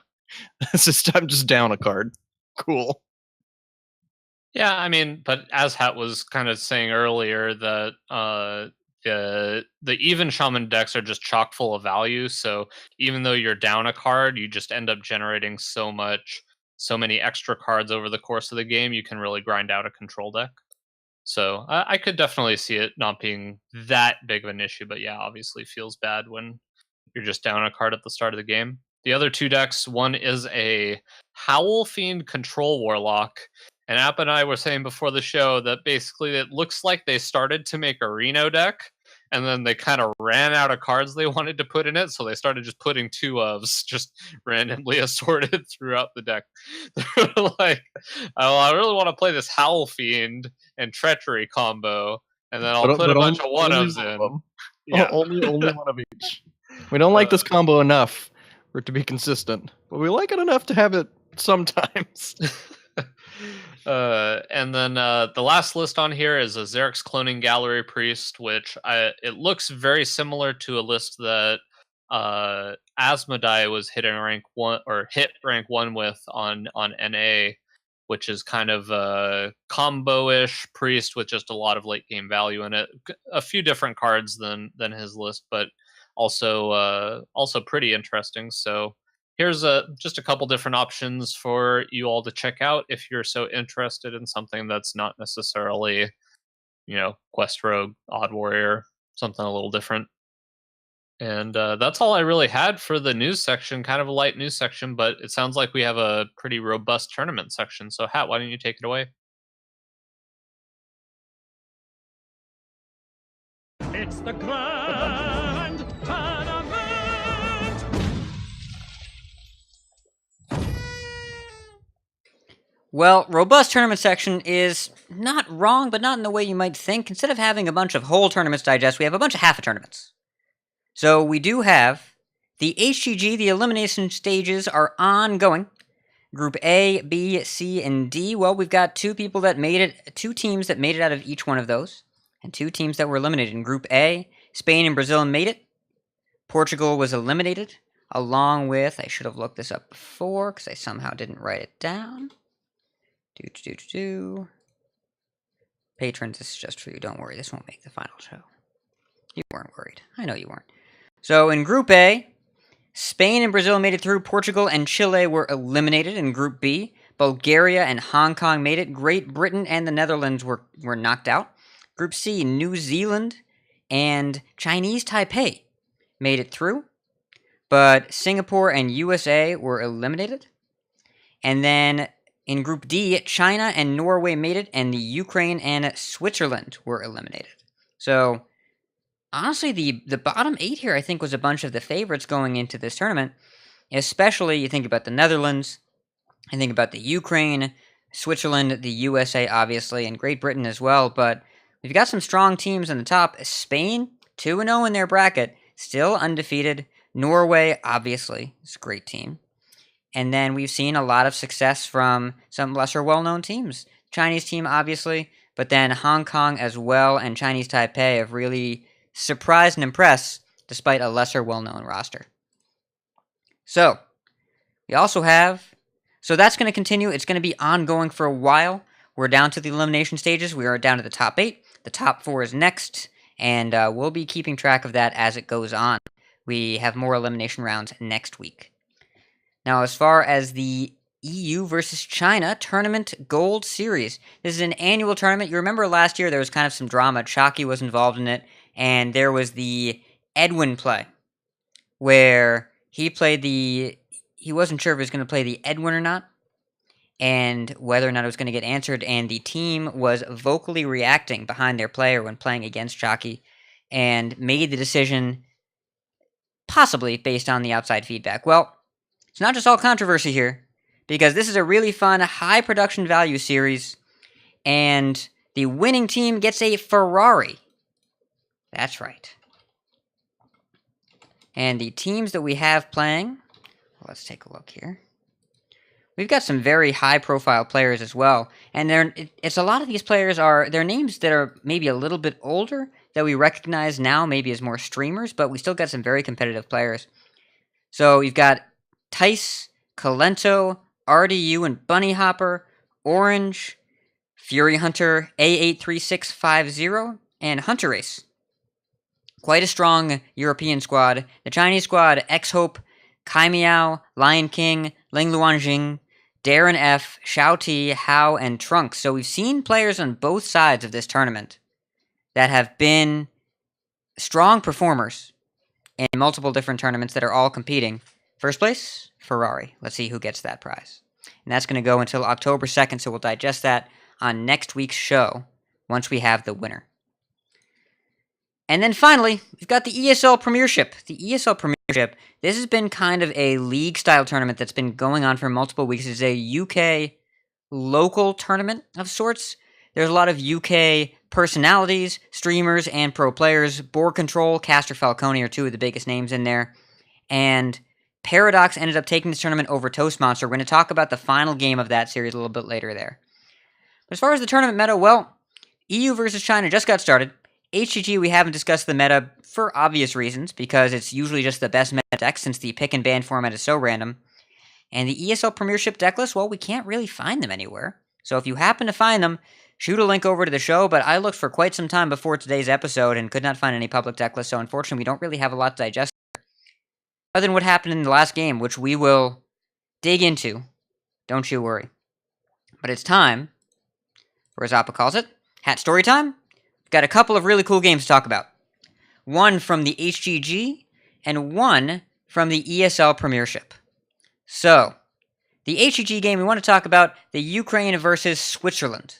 I'm just down a card. Cool. Yeah, I mean, but as Hat was kind of saying earlier, that the Even Shaman decks are just chock full of value. So even though you're down a card, you just end up generating so many extra cards over the course of the game. You can really grind out a control deck. So I could definitely see it not being that big of an issue. But yeah, obviously feels bad when you're just down a card at the start of the game. The other 2 decks, one is a Howl Fiend Control Warlock. And Appa and I were saying before the show that basically it looks like they started to make a Reno deck, and then they kind of ran out of cards they wanted to put in it, so they started just putting 2 ofs just randomly assorted throughout the deck. They were like, oh, I really want to play this Howl Fiend and Treachery combo, and then I'll put a bunch of 1-ofs in. Yeah. Only one of each. We don't like this combo enough for it to be consistent, but we like it enough to have it sometimes. And then the last list on here is a Xerix Cloning Gallery Priest, which it looks very similar to a list that Asmodai was hit rank 1 with on NA, which is kind of a combo-ish priest with just a lot of late game value in it. A few different cards than his list, but also pretty interesting. So here's just a couple different options for you all to check out if you're so interested in something that's not necessarily, Quest Rogue, Odd Warrior, something a little different. And that's all I really had for the news section, kind of a light news section, but it sounds like we have a pretty robust tournament section. So Hat, why don't you take it away? It's the grand tournament! Well, robust tournament section is not wrong, but not in the way you might think. Instead of having a bunch of whole tournaments digest, we have a bunch of half tournaments. So we do have the HGG, the elimination stages are ongoing. Group A, B, C, and D. Well, we've got 2 teams that made it out of each one of those, and 2 teams that were eliminated. In Group A, Spain and Brazil made it. Portugal was eliminated, along with, I should have looked this up before, because I somehow didn't write it down. Patrons, this is just for you. Don't worry, this won't make the final show. You weren't worried. I know you weren't. So in Group A, Spain and Brazil made it through. Portugal and Chile were eliminated. In Group B, Bulgaria and Hong Kong made it. Great Britain and the Netherlands were knocked out. Group C, New Zealand and Chinese Taipei made it through. But Singapore and USA were eliminated. And then in Group D, China and Norway made it, and the Ukraine and Switzerland were eliminated. So honestly, the bottom 8 here, I think, was a bunch of the favorites going into this tournament. Especially, you think about the Netherlands, I think about the Ukraine, Switzerland, the USA, obviously, and Great Britain as well. But we've got some strong teams on the top. Spain, 2-0 in their bracket, still undefeated. Norway, obviously, is a great team. And then we've seen a lot of success from some lesser well-known teams. Chinese team, obviously, but then Hong Kong as well and Chinese Taipei have really surprised and impressed despite a lesser well-known roster. So, we also have... So that's going to continue. It's going to be ongoing for a while. We're down to the elimination stages. We are down to the top 8. The top 4 is next, and we'll be keeping track of that as it goes on. We have more elimination rounds next week. Now, as far as the EU versus China Tournament Gold Series, this is an annual tournament. You remember last year there was kind of some drama. Chalky was involved in it, and there was the Edwin play, where he played the... He wasn't sure if he was going to play the Edwin or not, and whether or not it was going to get answered, and the team was vocally reacting behind their player when playing against Chalky, and made the decision possibly based on the outside feedback. Well, it's not just all controversy here, because this is a really fun, high production value series, and the winning team gets a Ferrari. That's right. And the teams that we have playing... Let's take a look here. We've got some very high-profile players as well, and it's a lot of these players they're names that are maybe a little bit older that we recognize now, maybe as more streamers, but we still got some very competitive players. So you've got Tice, Calento, RDU and Bunny Hopper, Orange, Fury Hunter, A83650, and Hunter Race. Quite a strong European squad. The Chinese squad, X-Hope, Kai Miao, Lion King, Ling Luanjing, Darren F, Xiao Ti, Hao, and Trunks. So we've seen players on both sides of this tournament that have been strong performers in multiple different tournaments that are all competing. First place, Ferrari. Let's see who gets that prize. And that's going to go until October 2nd, so we'll digest that on next week's show once we have the winner. And then finally, we've got the ESL Premiership. The ESL Premiership, this has been kind of a league-style tournament that's been going on for multiple weeks. It's a UK local tournament of sorts. There's a lot of UK personalities, streamers, and pro players. Board Control, Caster Falcone are two of the biggest names in there. And Paradox ended up taking this tournament over Toastmonster. We're going to talk about the final game of that series a little bit later there. But as far as the tournament meta, well, EU versus China just got started. HGG, we haven't discussed the meta for obvious reasons, because it's usually just the best meta deck since the pick and ban format is so random. And the ESL Premiership deck list, well, we can't really find them anywhere. So if you happen to find them, shoot a link over to the show, but I looked for quite some time before today's episode and could not find any public deck lists, so unfortunately we don't really have a lot to digest other than what happened in the last game, which we will dig into. Don't you worry. But it's time, or as Appa calls it, Hat Story Time. Got a couple of really cool games to talk about. One from the HGG, and one from the ESL Premiership. So, the HGG game, we want to talk about the Ukraine versus Switzerland.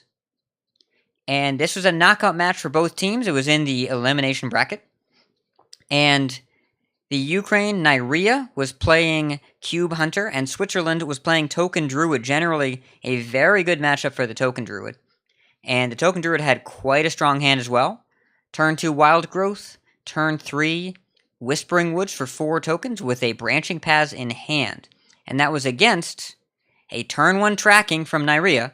And this was a knockout match for both teams. It was in the elimination bracket. And the Ukraine, Neirea, was playing Cube Hunter, and Switzerland was playing Token Druid. Generally, a very good matchup for the Token Druid. And the Token Druid had quite a strong hand as well. Turn 2 Wild Growth, turn 3 Whispering Woods for 4 tokens with a Branching Paths in hand. And that was against a turn 1 tracking from Neirea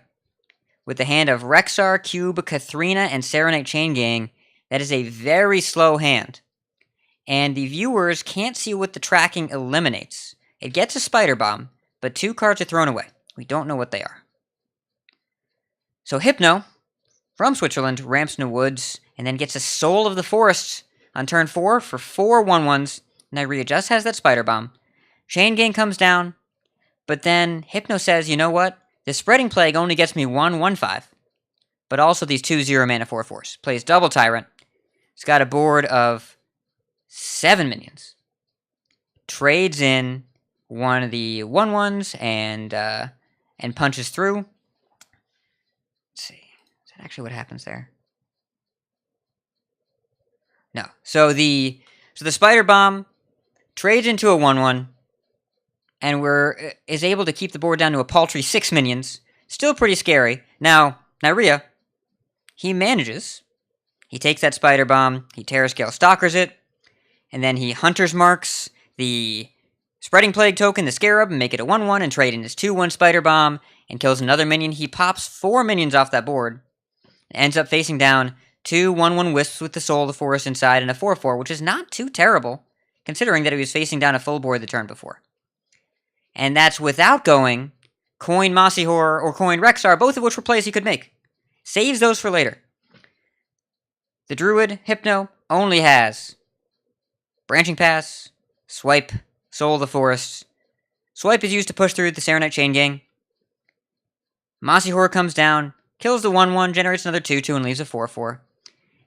with the hand of Rexar, Cube, Katharina, and Serenite Chain Gang. That is a very slow hand. And the viewers can't see what the tracking eliminates. It gets a Spider Bomb, but 2 cards are thrown away. We don't know what they are. So Hypno, from Switzerland, ramps in the woods, and then gets a Soul of the Forest on turn 4 for 4 1/1s. Neirea just has that Spider Bomb. Chain Gang comes down, but then Hypno says, you know what? The Spreading Plague only gets me 1/1/5, but also these 2 0-mana 4/4s. Plays Double Tyrant. He's got a board of 7 minions. Trades in one of the 1/1s and punches through. Let's see. Is that actually what happens there? No. So the Spider Bomb trades into a 1/1, and is able to keep the board down to a paltry 6 minions. Still pretty scary. Now, Neirea, he manages. He takes that Spider Bomb, he Terror Scale Stalkers it, and then he Hunter's Marks the Spreading Plague token, the Scarab, and make it a 1/1 and trade in his 2/1 Spider Bomb and kills another minion. He pops 4 minions off that board and ends up facing down 2 1/1 Wisps with the Soul of the Forest inside and a 4/4, which is not too terrible, considering that he was facing down a full board the turn before. And that's without going Coin Mossy Horror or Coin Rexar, both of which were plays he could make. Saves those for later. The Druid, Hypno, only has Branching Pass, Swipe, Soul of the Forest. Swipe is used to push through the Serenite Chain Gang. Mossy Horror comes down, kills the 1/1, generates another 2/2, and leaves a 4/4.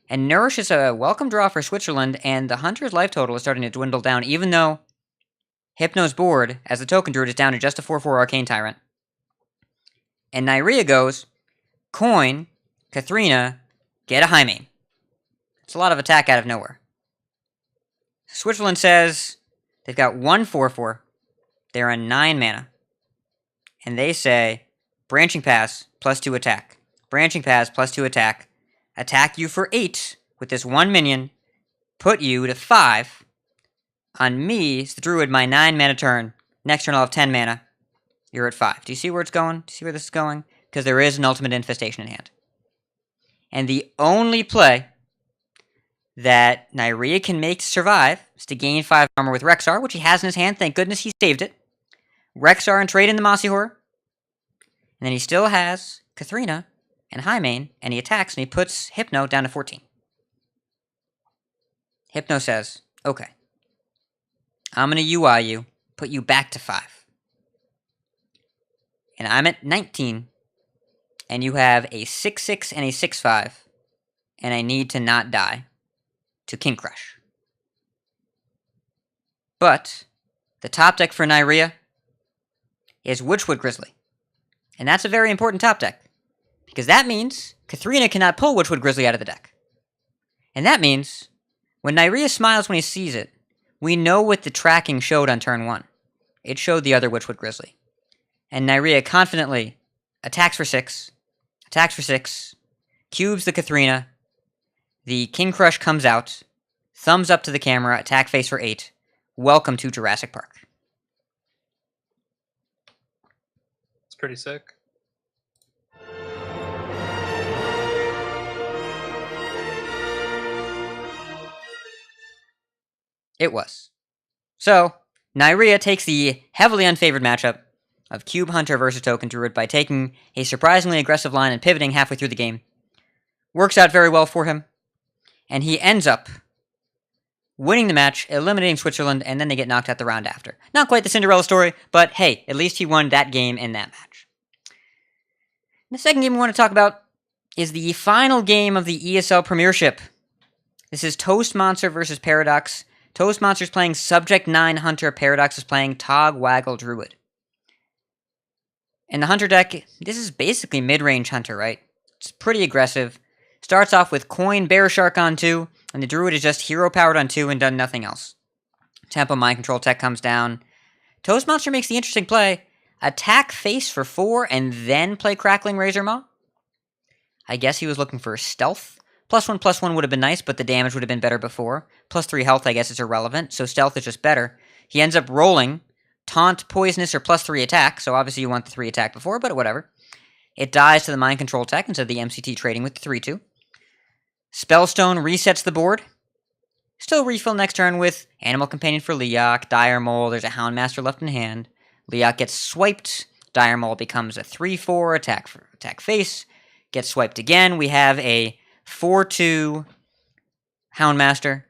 And Nourish is a welcome draw for Switzerland, and the Hunter's life total is starting to dwindle down, even though Hypno's board, as the token druid, is down to just a 4/4 Arcane Tyrant. And Neirea goes, Coin, Katharina, get a Hypno. It's a lot of attack out of nowhere. Switzerland says they've got 1 4/4. They're on 9 mana. And they say, Branching Pass, +2 attack. Branching Pass, +2 attack. Attack you for 8 with this 1 minion. Put you to 5. On me, it's the Druid, my 9 mana turn. Next turn I'll have 10 mana. You're at 5. Do you see where it's going? Do you see where this is going? Because there is an Ultimate Infestation in hand. And the only play that Neirea can make to survive is to gain 5 armor with Rexar, which he has in his hand. Thank goodness he saved it. Rexar and trade in the Mossy Horror. And then he still has Katharina and Hypno, and he attacks and he puts Hypno down to 14. Hypno says, okay, I'm going to UI you, put you back to 5. And I'm at 19, and you have a 6/6 and a 6/5, and I need to not die to King Crush. But the top deck for Neirea is Witchwood Grizzly. And that's a very important top deck, because that means Katharina cannot pull Witchwood Grizzly out of the deck. And that means when Neirea smiles when he sees it, we know what the tracking showed on turn 1. It showed the other Witchwood Grizzly. And Neirea confidently attacks for 6, cubes the Katharina, the King Crush comes out, thumbs up to the camera, attack face for 8. Welcome to Jurassic Park. It's pretty sick. It was. So, Neirea takes the heavily unfavored matchup of Cube Hunter versus Token Druid by taking a surprisingly aggressive line and pivoting halfway through the game. Works out very well for him. And he ends up winning the match, eliminating Switzerland, and then they get knocked out the round after. Not quite the Cinderella story, but hey, at least he won that game in that match. The second game we want to talk about is the final game of the ESL Premiership. This is Toastmonster versus Paradox. Toastmonster's playing Subject 9 Hunter, Paradox is playing Tog Waggle Druid. In the Hunter deck, this is basically mid-range Hunter, right? It's pretty aggressive. Starts off with Coin Bear Shark on 2, and the Druid is just hero powered on 2 and done nothing else. Tempo Mind Control tech comes down. Toastmonster makes the interesting play. Attack face for 4 and then play Crackling Razor Maw. I guess he was looking for stealth. +1/+1 would have been nice, but the damage would have been better before. +3 health, I guess, is irrelevant, so stealth is just better. He ends up rolling Taunt, Poisonous, or +3 attack, so obviously you want the 3 attack before, but whatever. It dies to the Mind Control tech instead of the MCT trading with the 3/2. Spellstone resets the board. Still refill next turn with Animal Companion for Leok, Dire Mole, there's a Houndmaster left in hand. Leok gets swiped, Dire Mole becomes a 3/4 attack face, gets swiped again. We have a 4/2 Houndmaster,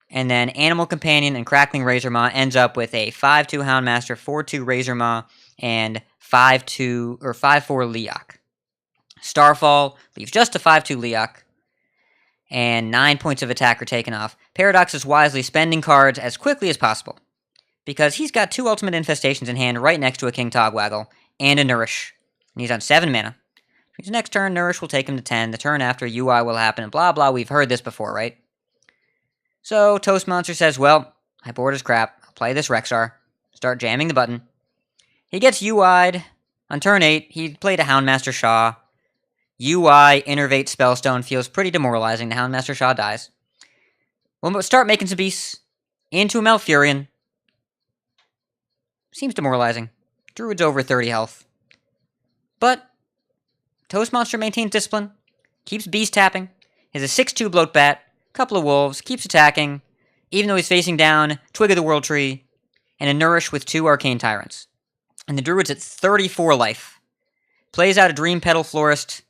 and then Animal Companion and Crackling Razor Maw ends up with a 5/2 Houndmaster, 4/2 Razor Maw, and 5/2 or 5/4 Leok. Starfall leaves just a 5/2 Leok, and 9 points of attack are taken off. Paradox is wisely spending cards as quickly as possible, because he's got 2 Ultimate Infestations in hand right next to a King Togwaggle and a Nourish, and he's on 7 mana. His next turn, Nourish will take him to 10. The turn after, UI will happen, and blah blah. We've heard this before, right? So Toastmonster says, well, my board is crap. I'll play this Rexar. Start jamming the button. He gets UI'd. On turn 8, he played a Houndmaster Shaw. UI, Innervate, Spellstone feels pretty demoralizing. The Houndmaster Shaw dies. We'll start making some beasts. Into a Malfurion. Seems demoralizing. Druid's over 30 health. But Toastmonster maintains discipline. Keeps beast tapping. Has a 6-2 Bloatbat. Couple of wolves. Keeps attacking. Even though he's facing down Twig of the World Tree. And a Nourish with 2 Arcane Tyrants. And the Druid's at 34 life. Plays out a Dream Petal Florist.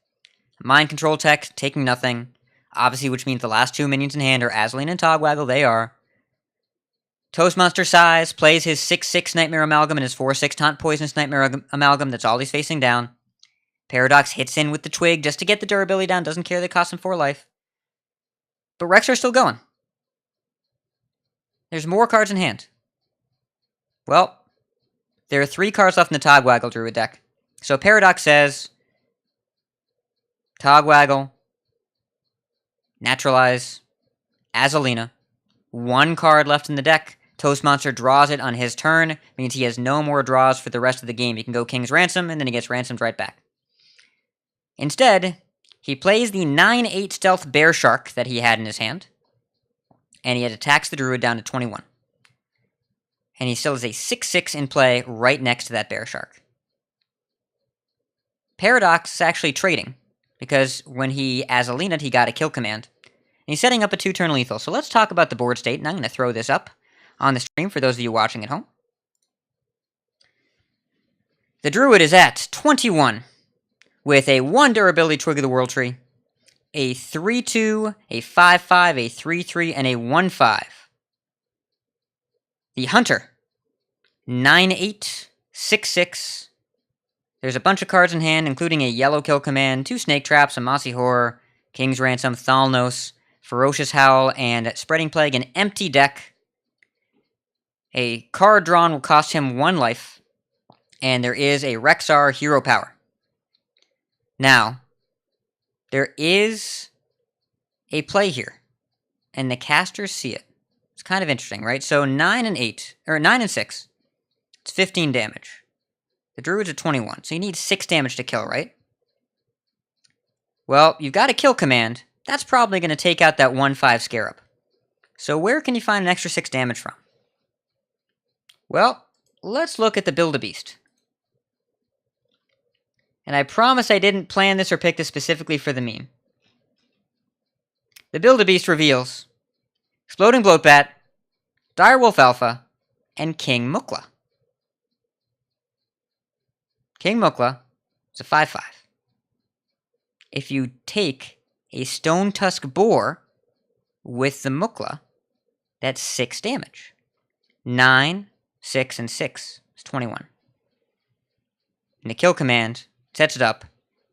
Mind Control Tech, taking nothing. Obviously, which means the last 2 minions in hand are Azaleen and Togwaggle. They are. Toastmonster size, plays his 6-6 Nightmare Amalgam and his 4-6 Taunt Poisonous Nightmare Amalgam. That's all he's facing down. Paradox hits in with the Twig just to get the durability down. Doesn't care that it costs him 4 life. But Rexar's still going. There's more cards in hand. Well, there are 3 cards left in the Togwaggle Druid deck. So Paradox says, Togwaggle, Naturalize, Azaleen. 1 card left in the deck. Toastmonster draws it on his turn. Means he has no more draws for the rest of the game. He can go King's Ransom, and then he gets ransomed right back. Instead, he plays the 9-8 Stealth Bear Shark that he had in his hand. And he attacks the Druid down to 21. And he still has a 6-6 in play right next to that Bear Shark. Paradox is actually trading, because when he Azaleen, he got a kill command. And he's setting up a 2-turn lethal. So let's talk about the board state, and I'm going to throw this up on the stream for those of you watching at home. The Druid is at 21, with a 1 durability Twig of the World Tree, a 3-2, a 5-5, a 3-3, and a 1-5. The Hunter, 9-8, 6-6. There's a bunch of cards in hand, including a Yellow Kill Command, 2 Snake Traps, a Mossy Horror, King's Ransom, Thalnos, Ferocious Howl, and Spreading Plague, an empty deck. A card drawn will cost him 1 life, and there is a Rexar Hero Power. Now, there is a play here, and the casters see it. It's kind of interesting, right? So 9 and 6, it's 15 damage. The Druid's at 21, so you need 6 damage to kill, right? Well, you've got a kill command. That's probably going to take out that 1-5 Scarab. So where can you find an extra 6 damage from? Well, let's look at the Build-A-Beast. And I promise I didn't plan this or pick this specifically for the meme. The Build-A-Beast reveals Exploding Bloatbat, Direwolf Alpha, and King Mukla. King Mukla is a 5-5. If you take a Stone Tusk Boar with the Mukla, that's 6 damage. 9, 6, and 6 is 21. And the kill command sets it up.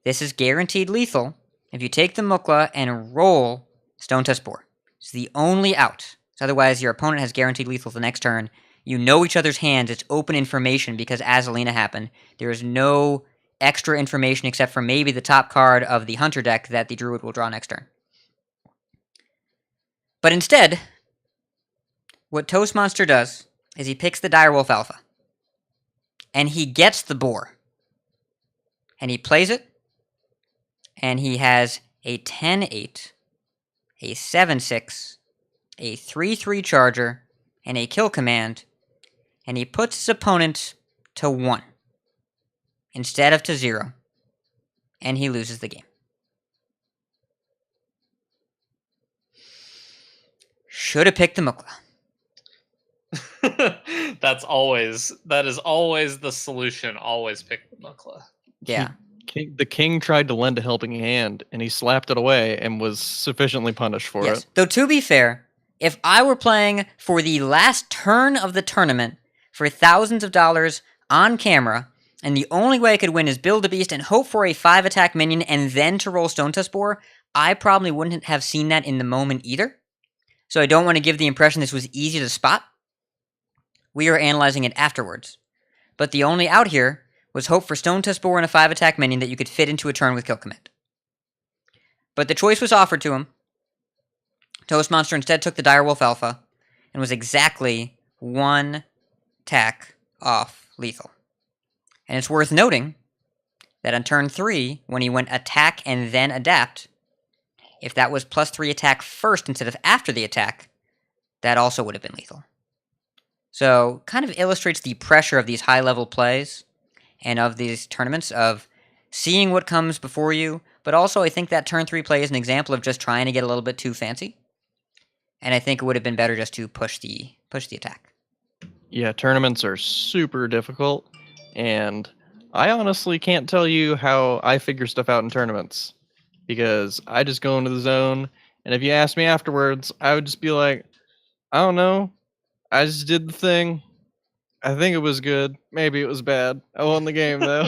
This is guaranteed lethal if you take the Mukla and roll Stone Tusk Boar. It's the only out. So otherwise, your opponent has guaranteed lethal the next turn. You know each other's hands. It's open information because Azaleen happened. There is no extra information except for maybe the top card of the Hunter deck that the Druid will draw next turn. But instead, what Toastmonster does is he picks the Direwolf Alpha. And he gets the Boar. And he plays it. And he has a 10-8, a 7-6, a 3-3 Charger, and a kill command. And he puts his opponent to 1 instead of to 0. And he loses the game. Should have picked the Mukla. That is always the solution. Always pick the Mukla. Yeah. The king tried to lend a helping hand, and he slapped it away and was sufficiently punished for it. Though to be fair, if I were playing for the last turn of the tournament for thousands of dollars on camera, and the only way I could win is build a beast and hope for a 5-attack minion and then to roll Stone Tusk Boar, I probably wouldn't have seen that in the moment either. So I don't want to give the impression this was easy to spot. We are analyzing it afterwards. But the only out here was hope for Stone Tusk Boar and a 5-attack minion that you could fit into a turn with kill command. But the choice was offered to him. Toastmonster instead took the Direwolf Alpha and was exactly 1 attack off lethal. And it's worth noting that on turn 3, when he went attack and then adapt, if that was +3 attack first instead of after the attack, that also would have been lethal. So, kind of illustrates the pressure of these high-level plays and of these tournaments of seeing what comes before you, but also I think that turn 3 play is an example of just trying to get a little bit too fancy. And I think it would have been better just to push the attack. Yeah, tournaments are super difficult, and I honestly can't tell you how I figure stuff out in tournaments, because I just go into the zone, and if you ask me afterwards, I would just be like, I don't know, I just did the thing. I think it was good. Maybe it was bad. I won the game, though.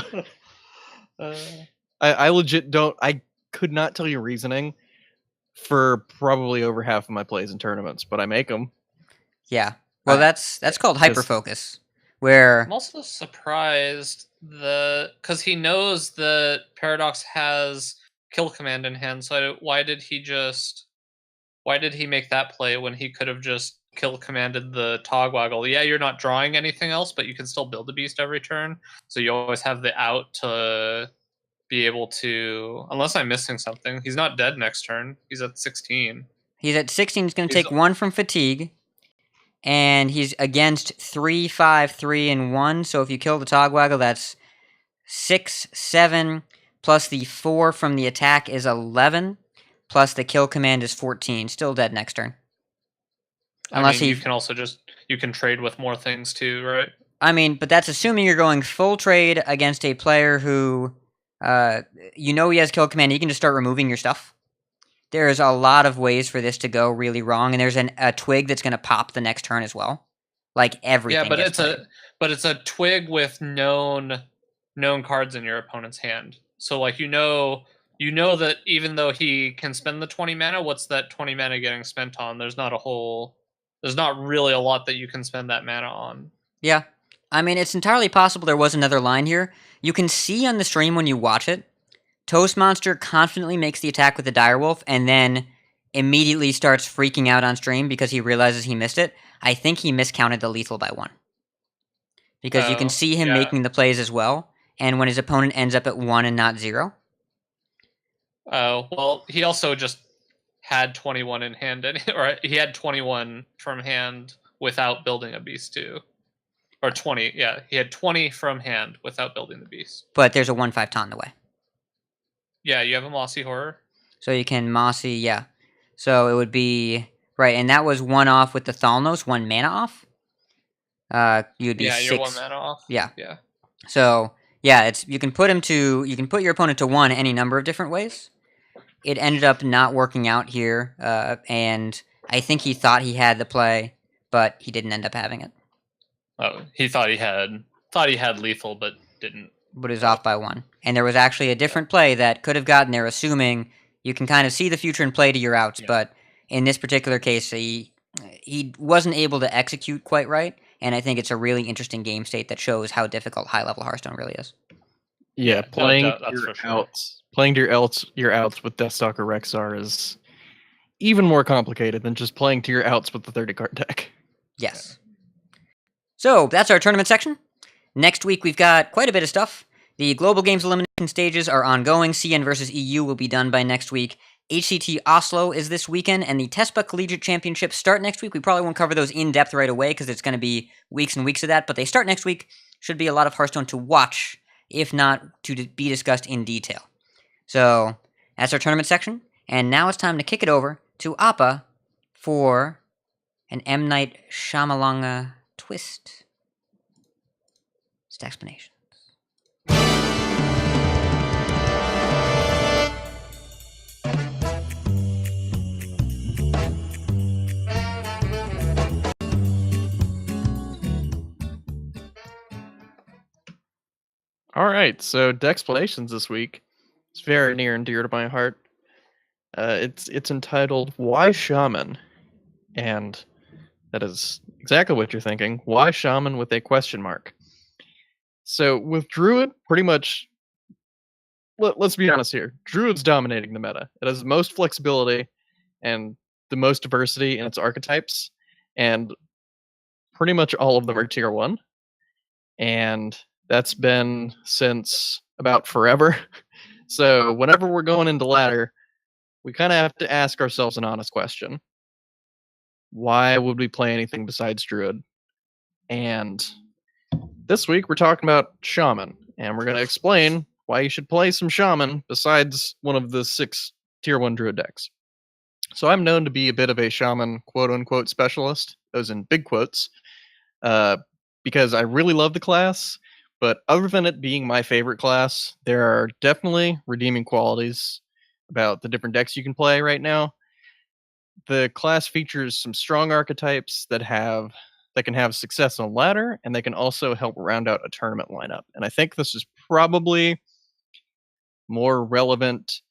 I legit don't... I could not tell you reasoning for probably over half of my plays in tournaments, but I make them. Yeah. Well, that's called hyperfocus, where... I'm also surprised because he knows that Paradox has kill command in hand, so why did he make that play when he could have just kill commanded the Togwaggle? Yeah, you're not drawing anything else, but you can still build a beast every turn, so you always have the out to be able to, unless I'm missing something. He's not dead next turn. He's at 16. He's at 16. He's going to take 1 from fatigue, and he's against 3, 5, 3, and 1. So if you kill the Togwaggle, that's 6, 7, plus the 4 from the attack is 11, plus the kill command is 14. Still dead next turn. Unless you can also you can trade with more things too, right? I mean, but that's assuming you're going full trade against a player who, he has kill command. He can just start removing your stuff. There's a lot of ways for this to go really wrong, and there's a twig that's going to pop the next turn as well. Like everything. Yeah, but it's a twig with known cards in your opponent's hand. So like you know that even though he can spend the 20 mana, what's that 20 mana getting spent on? There's not really a lot that you can spend that mana on. Yeah. I mean, it's entirely possible there was another line here. You can see on the stream when you watch it, Toastmonster confidently makes the attack with the Direwolf and then immediately starts freaking out on stream because he realizes he missed it. I think he miscounted the lethal by 1. Because you can see him making the plays as well, and when his opponent ends up at 1 and not 0. Oh, well, he also just had 21 in hand, or he had 21 from hand without building a beast too. Or 20, yeah. He had 20 from hand without building the beast. But there's a 1/5 taunt in the way. Yeah, you have a Mossy Horror. So you can Mossy, yeah. So it would be... Right, and that was 1 off with the Thalnos, 1 mana off. You would be 6. You're 1 mana off. Yeah. Yeah. So, yeah, you can put your opponent to 1 any number of different ways. It ended up not working out here, and I think he thought he had the play, but he didn't end up having it. Oh, he thought he had lethal, but didn't. But it was off by 1. And there was actually a different play that could have gotten there, assuming you can kind of see the future and play to your outs, but in this particular case, he wasn't able to execute quite right, and I think it's a really interesting game state that shows how difficult high-level Hearthstone really is. Yeah, playing to your outs with Deathstalker Rexar is even more complicated than just playing to your outs with the 30-card deck. Yes. So, that's our tournament section. Next week, we've got quite a bit of stuff. The Global Games Elimination Stages are ongoing. CN versus EU will be done by next week. HCT Oslo is this weekend, and the TESPA Collegiate Championships start next week. We probably won't cover those in depth right away because it's going to be weeks and weeks of that, but they start next week. Should be a lot of Hearthstone to watch, if not to be discussed in detail. So, that's our tournament section, and now it's time to kick it over to Appa for an M. Night Shyamalan twist. It's decksplanations. All right, so decksplanations this week. It's very near and dear to my heart. It's entitled "Why Shaman," and that is exactly what you're thinking. Why Shaman with a question mark? So with Druid, pretty much, let's be honest here. Druid's dominating the meta. It has the most flexibility, and the most diversity in its archetypes, and pretty much all of them are tier 1. And that's been since about forever. So whenever we're going into ladder, we kind of have to ask ourselves an honest question. Why would we play anything besides Druid? And this week we're talking about Shaman, and we're going to explain why you should play some Shaman besides one of the 6 tier 1 Druid decks. So I'm known to be a bit of a Shaman quote-unquote specialist, those in big quotes, because I really love the class, but other than it being my favorite class, there are definitely redeeming qualities about the different decks you can play right now. The class features some strong archetypes that can have success on ladder, and they can also help round out a tournament lineup. And I think this is probably more relevant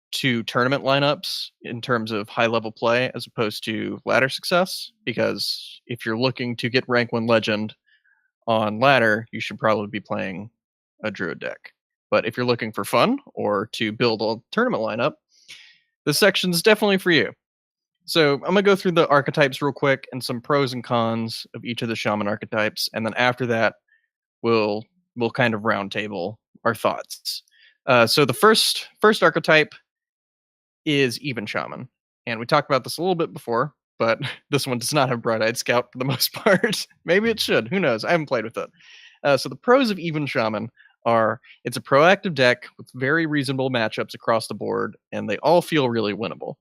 to tournament lineups in terms of high level play as opposed to ladder success, because if you're looking to get rank 1 legend on ladder, you should probably be playing a Druid deck. But if you're looking for fun or to build a tournament lineup, this section is definitely for you. So I'm going to go through the archetypes real quick and some pros and cons of each of the Shaman archetypes. And then after that, we'll kind of roundtable our thoughts. So the first archetype is Even Shaman. And we talked about this a little bit before, but this one does not have Bright-Eyed Scout for the most part. Maybe it should. Who knows? I haven't played with it. So the pros of Even Shaman are it's a proactive deck with very reasonable matchups across the board, and they all feel really winnable.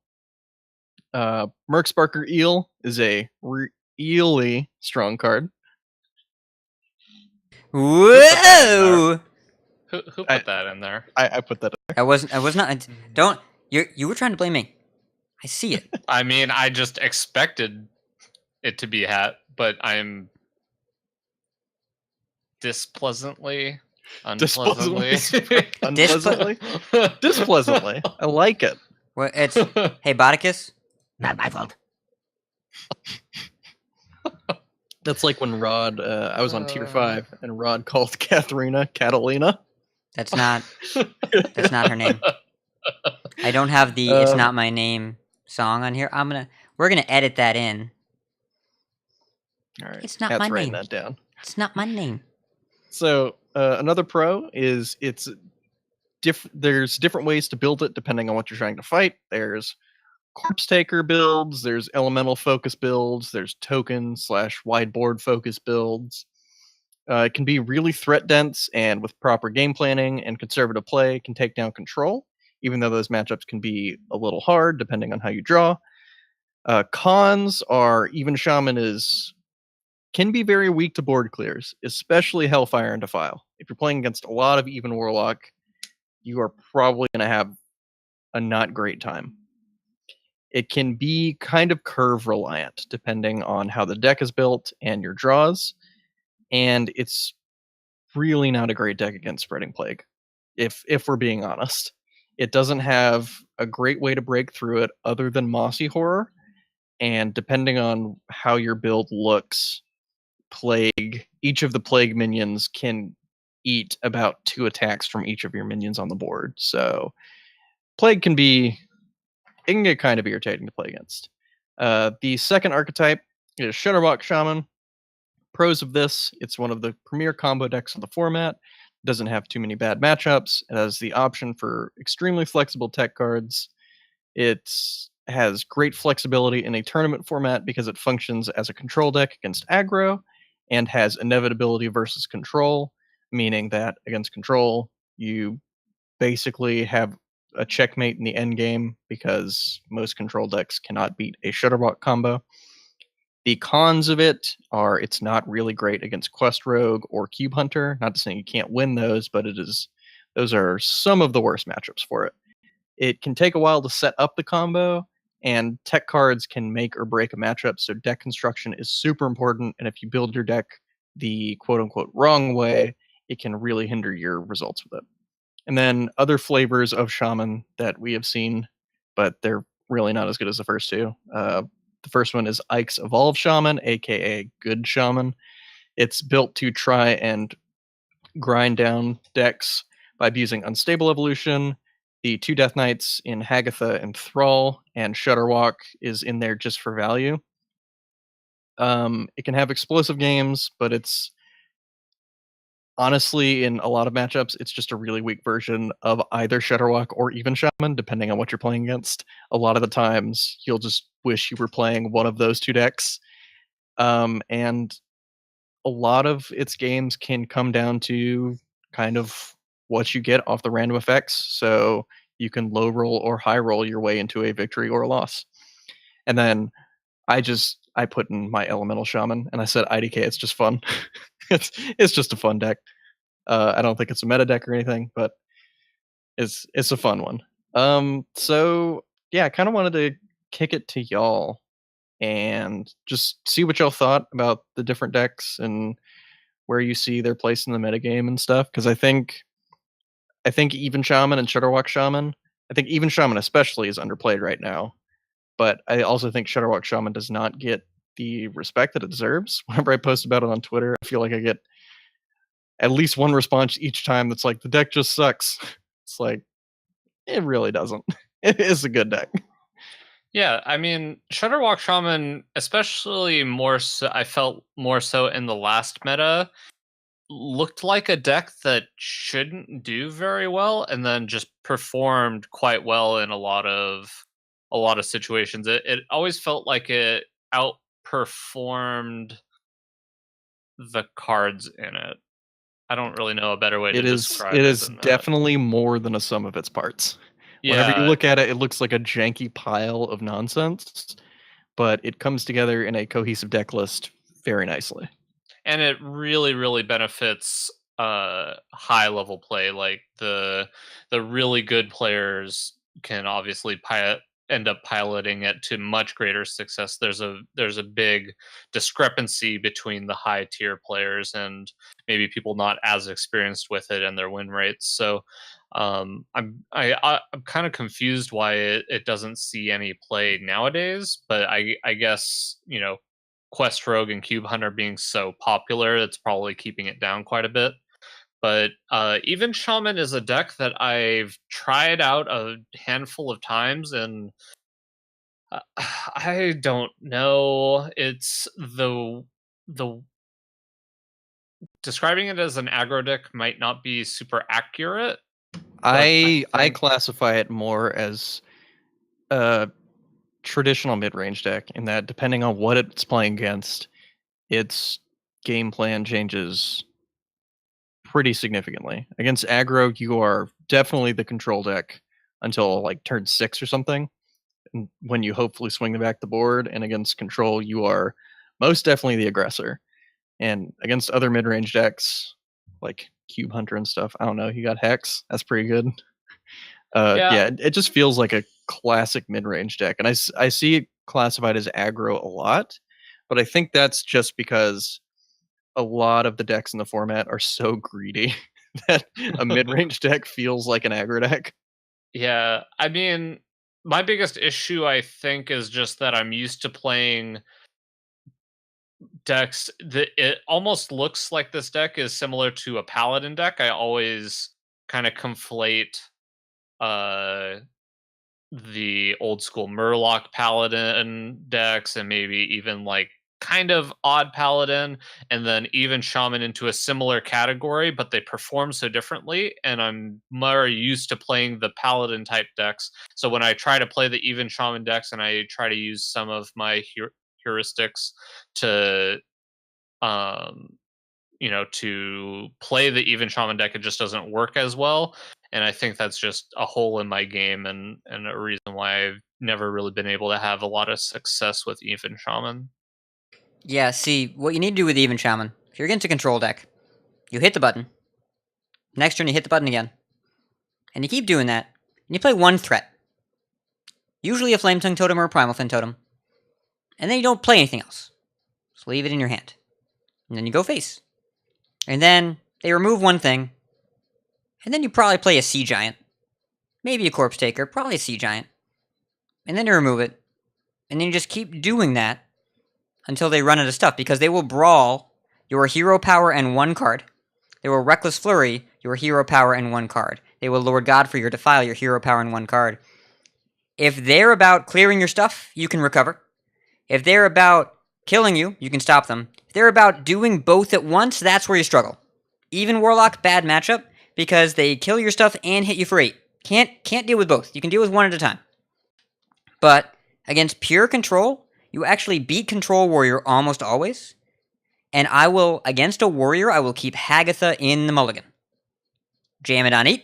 Merksparker Eel is a really strong card. Whoa! Who put that in there? I put that in there. I was not. Don't. You were trying to blame me. I see it. I mean, I just expected it to be hat, but I'm unpleasantly. Unpleasantly? Displeasantly. I like it. Well, it's hey Botticus. Not my fault. That's like when Rod, I was on tier 5, and Rod called Katharina Catalina. That's not her name. I don't have the "It's Not My Name" song on here. We're gonna edit that in. All right, It's not Kat's my writing name. that down. It's not my name. So another pro is there's different ways to build it depending on what you're trying to fight. There's Corpse Taker builds, there's Elemental Focus builds, there's token/wide board focus builds. It can be really threat dense, and with proper game planning and conservative play, can take down control, even though those matchups can be a little hard depending on how you draw. Cons are Even Shaman can be very weak to board clears, especially Hellfire and Defile. If you're playing against a lot of Even Warlock, you are probably going to have a not great time. It can be kind of curve reliant depending on how the deck is built and your draws, and it's really not a great deck against Spreading Plague, if we're being honest. It doesn't have a great way to break through it other than Mossy Horror, and depending on how your build looks, each of the Plague minions can eat about 2 attacks from each of your minions on the board. So Plague can get kind of irritating to play against. The second archetype is Shutterwalk Shaman. Pros of this, it's one of the premier combo decks of the format. It doesn't have too many bad matchups. It has the option for extremely flexible tech cards. It has great flexibility in a tournament format because it functions as a control deck against aggro, and has inevitability versus control, meaning that against control, you basically have a checkmate in the end game because most control decks cannot beat a Shutterwalk combo. The cons of it are it's not really great against Quest Rogue or Cube Hunter. Not to say you can't win those, but those are some of the worst matchups for it. It can take a while to set up the combo, and tech cards can make or break a matchup, so deck construction is super important, and if you build your deck the quote-unquote wrong way, it can really hinder your results with it. And then other flavors of Shaman that we have seen, but they're really not as good as the first two. The first one is Ike's Evolve Shaman, aka Good Shaman. It's built to try and grind down decks by abusing Unstable Evolution, the 2 Death Knights in Hagatha and Thrall, and Shudderwalk is in there just for value. It can have explosive games, but it's honestly, in a lot of matchups, it's just a really weak version of either Shudderwalk or even Shaman, depending on what you're playing against. A lot of the times, you'll just wish you were playing one of those 2 decks. And a lot of its games can come down to kind of what you get off the random effects. So you can low roll or high roll your way into a victory or a loss. And then I put in my Elemental Shaman and I said IDK, it's just fun. it's just a fun deck. I don't think it's a meta deck or anything, but it's a fun one. So yeah, I kind of wanted to kick it to y'all and just see what y'all thought about the different decks and where you see their place in the metagame and stuff. Because I think even Shaman and Shudderwalk Shaman, I think even Shaman especially is underplayed right now. But I also think Shudderwalk Shaman does not get the respect that it deserves. Whenever I post about it on Twitter, I feel like I get at least one response each time that's like, the deck just sucks. It's like, it really doesn't. It is a good deck. Yeah, I mean, Shudderwalk Shaman, especially more so, I felt more so in the last meta, looked like a deck that shouldn't do very well, and then just performed quite well in a lot of situations. It always felt like it outperformed the cards in it. I don't really know a better way to describe it. It is than that. definitely more than a sum of its parts. Whenever you Yeah, look at it, it looks like a janky pile of nonsense, but it comes together in a cohesive deck list very nicely. and it really, really benefits high level play. Like the really good players can obviously end up piloting it to much greater success. There's a big discrepancy between the high tier players and maybe people not as experienced with it and their win rates. So I'm kind of confused why it doesn't see any play nowadays. But I guess, you know, Quest Rogue and Cube Hunter being so popular, it's probably keeping it down quite a bit. But even Shaman is a deck that I've tried out a handful of times, and I don't know. It's the describing it as an aggro deck might not be super accurate. I think- classify it more as a traditional mid-range deck in that depending on what it's playing against, its game plan changes pretty significantly. Against aggro, you are definitely the control deck until like turn 6 or something, and when you hopefully swing back the board. And against control, you are most definitely the aggressor. And against other mid-range decks like Cube Hunter and stuff, I don't know, you got Hex. That's pretty good. Yeah, it just feels like a classic mid-range deck, and I see it classified as aggro a lot, but I think that's just because a lot of the decks in the format are so greedy that a mid-range deck feels like an aggro deck. Yeah, I mean, my biggest issue, I think, is just that I'm used to playing decks that it almost looks like this deck is similar to a paladin deck. I always kind of conflate the old school Murloc paladin decks and maybe even like kind of odd paladin, and then even Shaman into a similar category, but they perform so differently, and I'm more used to playing the paladin type decks. So when I try to play the even Shaman decks and I try to use some of my heuristics to to play the even Shaman deck, it just doesn't work as well. And I think that's just a hole in my game, and a reason why I've never really been able to have a lot of success with even Shaman. Yeah, see, what you need to do with Even Shaman, if you're against a control deck, you hit the button. Next turn, you hit the button again. And you keep doing that, and you play one threat. Usually a Flame Tongue Totem or a Primal Fin Totem. And then you don't play anything else. Just leave it in your hand. And then you go face. And then they remove one thing. And then you probably play a Sea Giant. Maybe a Corpse Taker, probably a Sea Giant. And then you remove it. And then you just keep doing that until they run out of stuff, because they will brawl your hero power and one card. They will Reckless Flurry your hero power, and 1 card. They will Lord God for your Defile, your hero power, and 1 card. If they're about clearing your stuff, you can recover. If they're about killing you, you can stop them. If they're about doing both at once, that's where you struggle. Even Warlock, bad matchup, because they kill your stuff and hit you for 8. Can't deal with both. You can deal with 1 at a time. But against pure control, you actually beat Control Warrior almost always. And against a Warrior, I will keep Hagatha in the mulligan. Jam it on 8.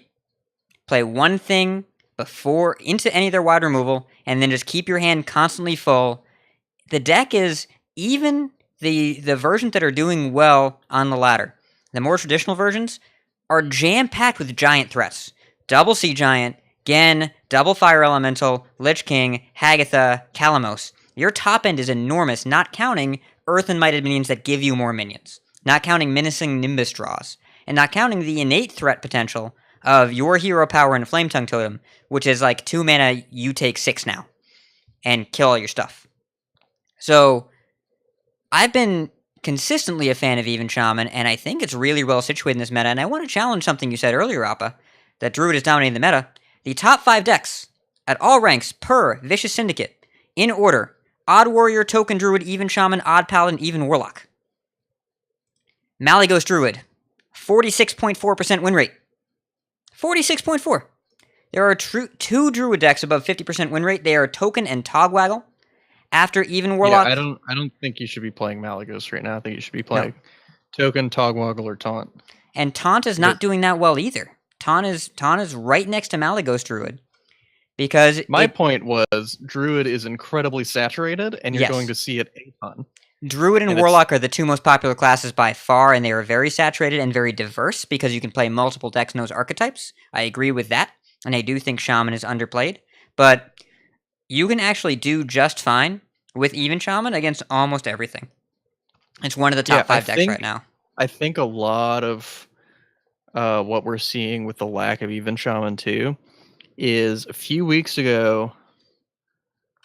Play 1 thing before into any of their wide removal, and then just keep your hand constantly full. The deck is even the versions that are doing well on the ladder. The more traditional versions are jam-packed with giant threats. Double Sea Giant, Gen, Double Fire Elemental, Lich King, Hagatha, Kalamos. Your top end is enormous, not counting Earth and Mighted minions that give you more minions. Not counting Menacing Nimbus draws. And not counting the innate threat potential of your hero power and Flame Tongue Totem, which is like 2 mana, you take 6 now. And kill all your stuff. So, I've been consistently a fan of Even Shaman, and I think it's really well situated in this meta, and I want to challenge something you said earlier, Appa, that Druid is dominating the meta. The top 5 decks, at all ranks, per Vicious Syndicate, in order, Odd Warrior, Token Druid, Even Shaman, Odd Paladin, Even Warlock. Malygos Druid, 46.4% win rate. 46.4. There are 2 Druid decks above 50% win rate. They are Token and Togwaggle. After Even Warlock... Yeah, I don't think you should be playing Malygos right now. I think you should be playing Token, Togwaggle, or Taunt. And Taunt is not doing that well either. Taunt is right next to Malygos Druid. Because my point was, Druid is incredibly saturated, and you're going to see it a ton. Druid and Warlock are the 2 most popular classes by far, and they are very saturated and very diverse, because you can play multiple decks and those archetypes. I agree with that, and I do think Shaman is underplayed. But you can actually do just fine with Even Shaman against almost everything. It's one of the top 5 decks right now. I think a lot of what we're seeing with the lack of Even Shaman too is a few weeks ago,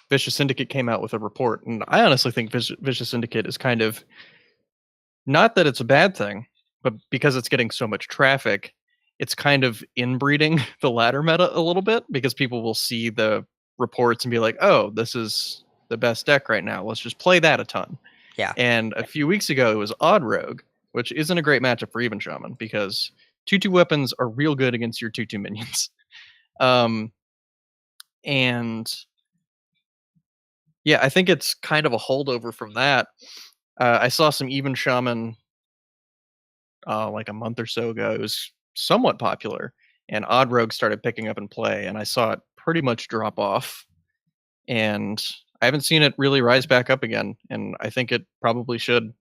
Vicious Syndicate came out with a report, and I honestly think Vicious Syndicate is kind of, not that it's a bad thing, but because it's getting so much traffic, it's kind of inbreeding the ladder meta a little bit, because people will see the reports and be like, oh, this is the best deck right now. Let's just play that a ton. Yeah. And a few weeks ago, it was Odd Rogue, which isn't a great matchup for Even Shaman, because 2/2 weapons are real good against your 2/2 minions. And yeah, I think it's kind of a holdover from that. I saw some Even Shaman like a month or so ago. It was somewhat popular, and Odd Rogue started picking up in play, and I saw it pretty much drop off. And I haven't seen it really rise back up again, and I think it probably should.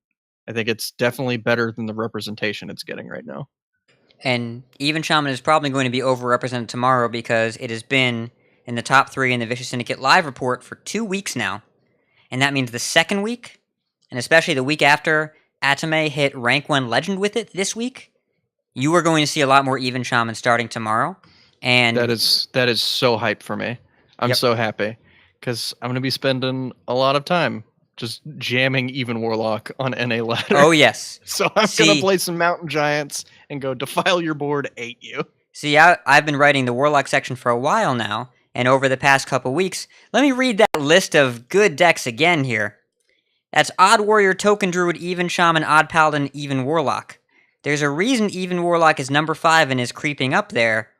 I think it's definitely better than the representation it's getting right now. And Even Shaman is probably going to be overrepresented tomorrow because it has been in the top 3 in the Vicious Syndicate live report for 2 weeks now. And that means the second week, and especially the week after Atame hit rank 1 legend with it this week, you are going to see a lot more Even Shaman starting tomorrow. And that is so hype for me. I'm so happy, because I'm going to be spending a lot of time just jamming Even Warlock on NA ladder. Oh, yes. So I'm going to play some Mountain Giants and go Defile Your Board, 8 you. See, I've been writing the Warlock section for a while now, and over the past couple weeks, let me read that list of good decks again here. That's Odd Warrior, Token Druid, Even Shaman, Odd Paladin, Even Warlock. There's a reason Even Warlock is number 5 and is creeping up there,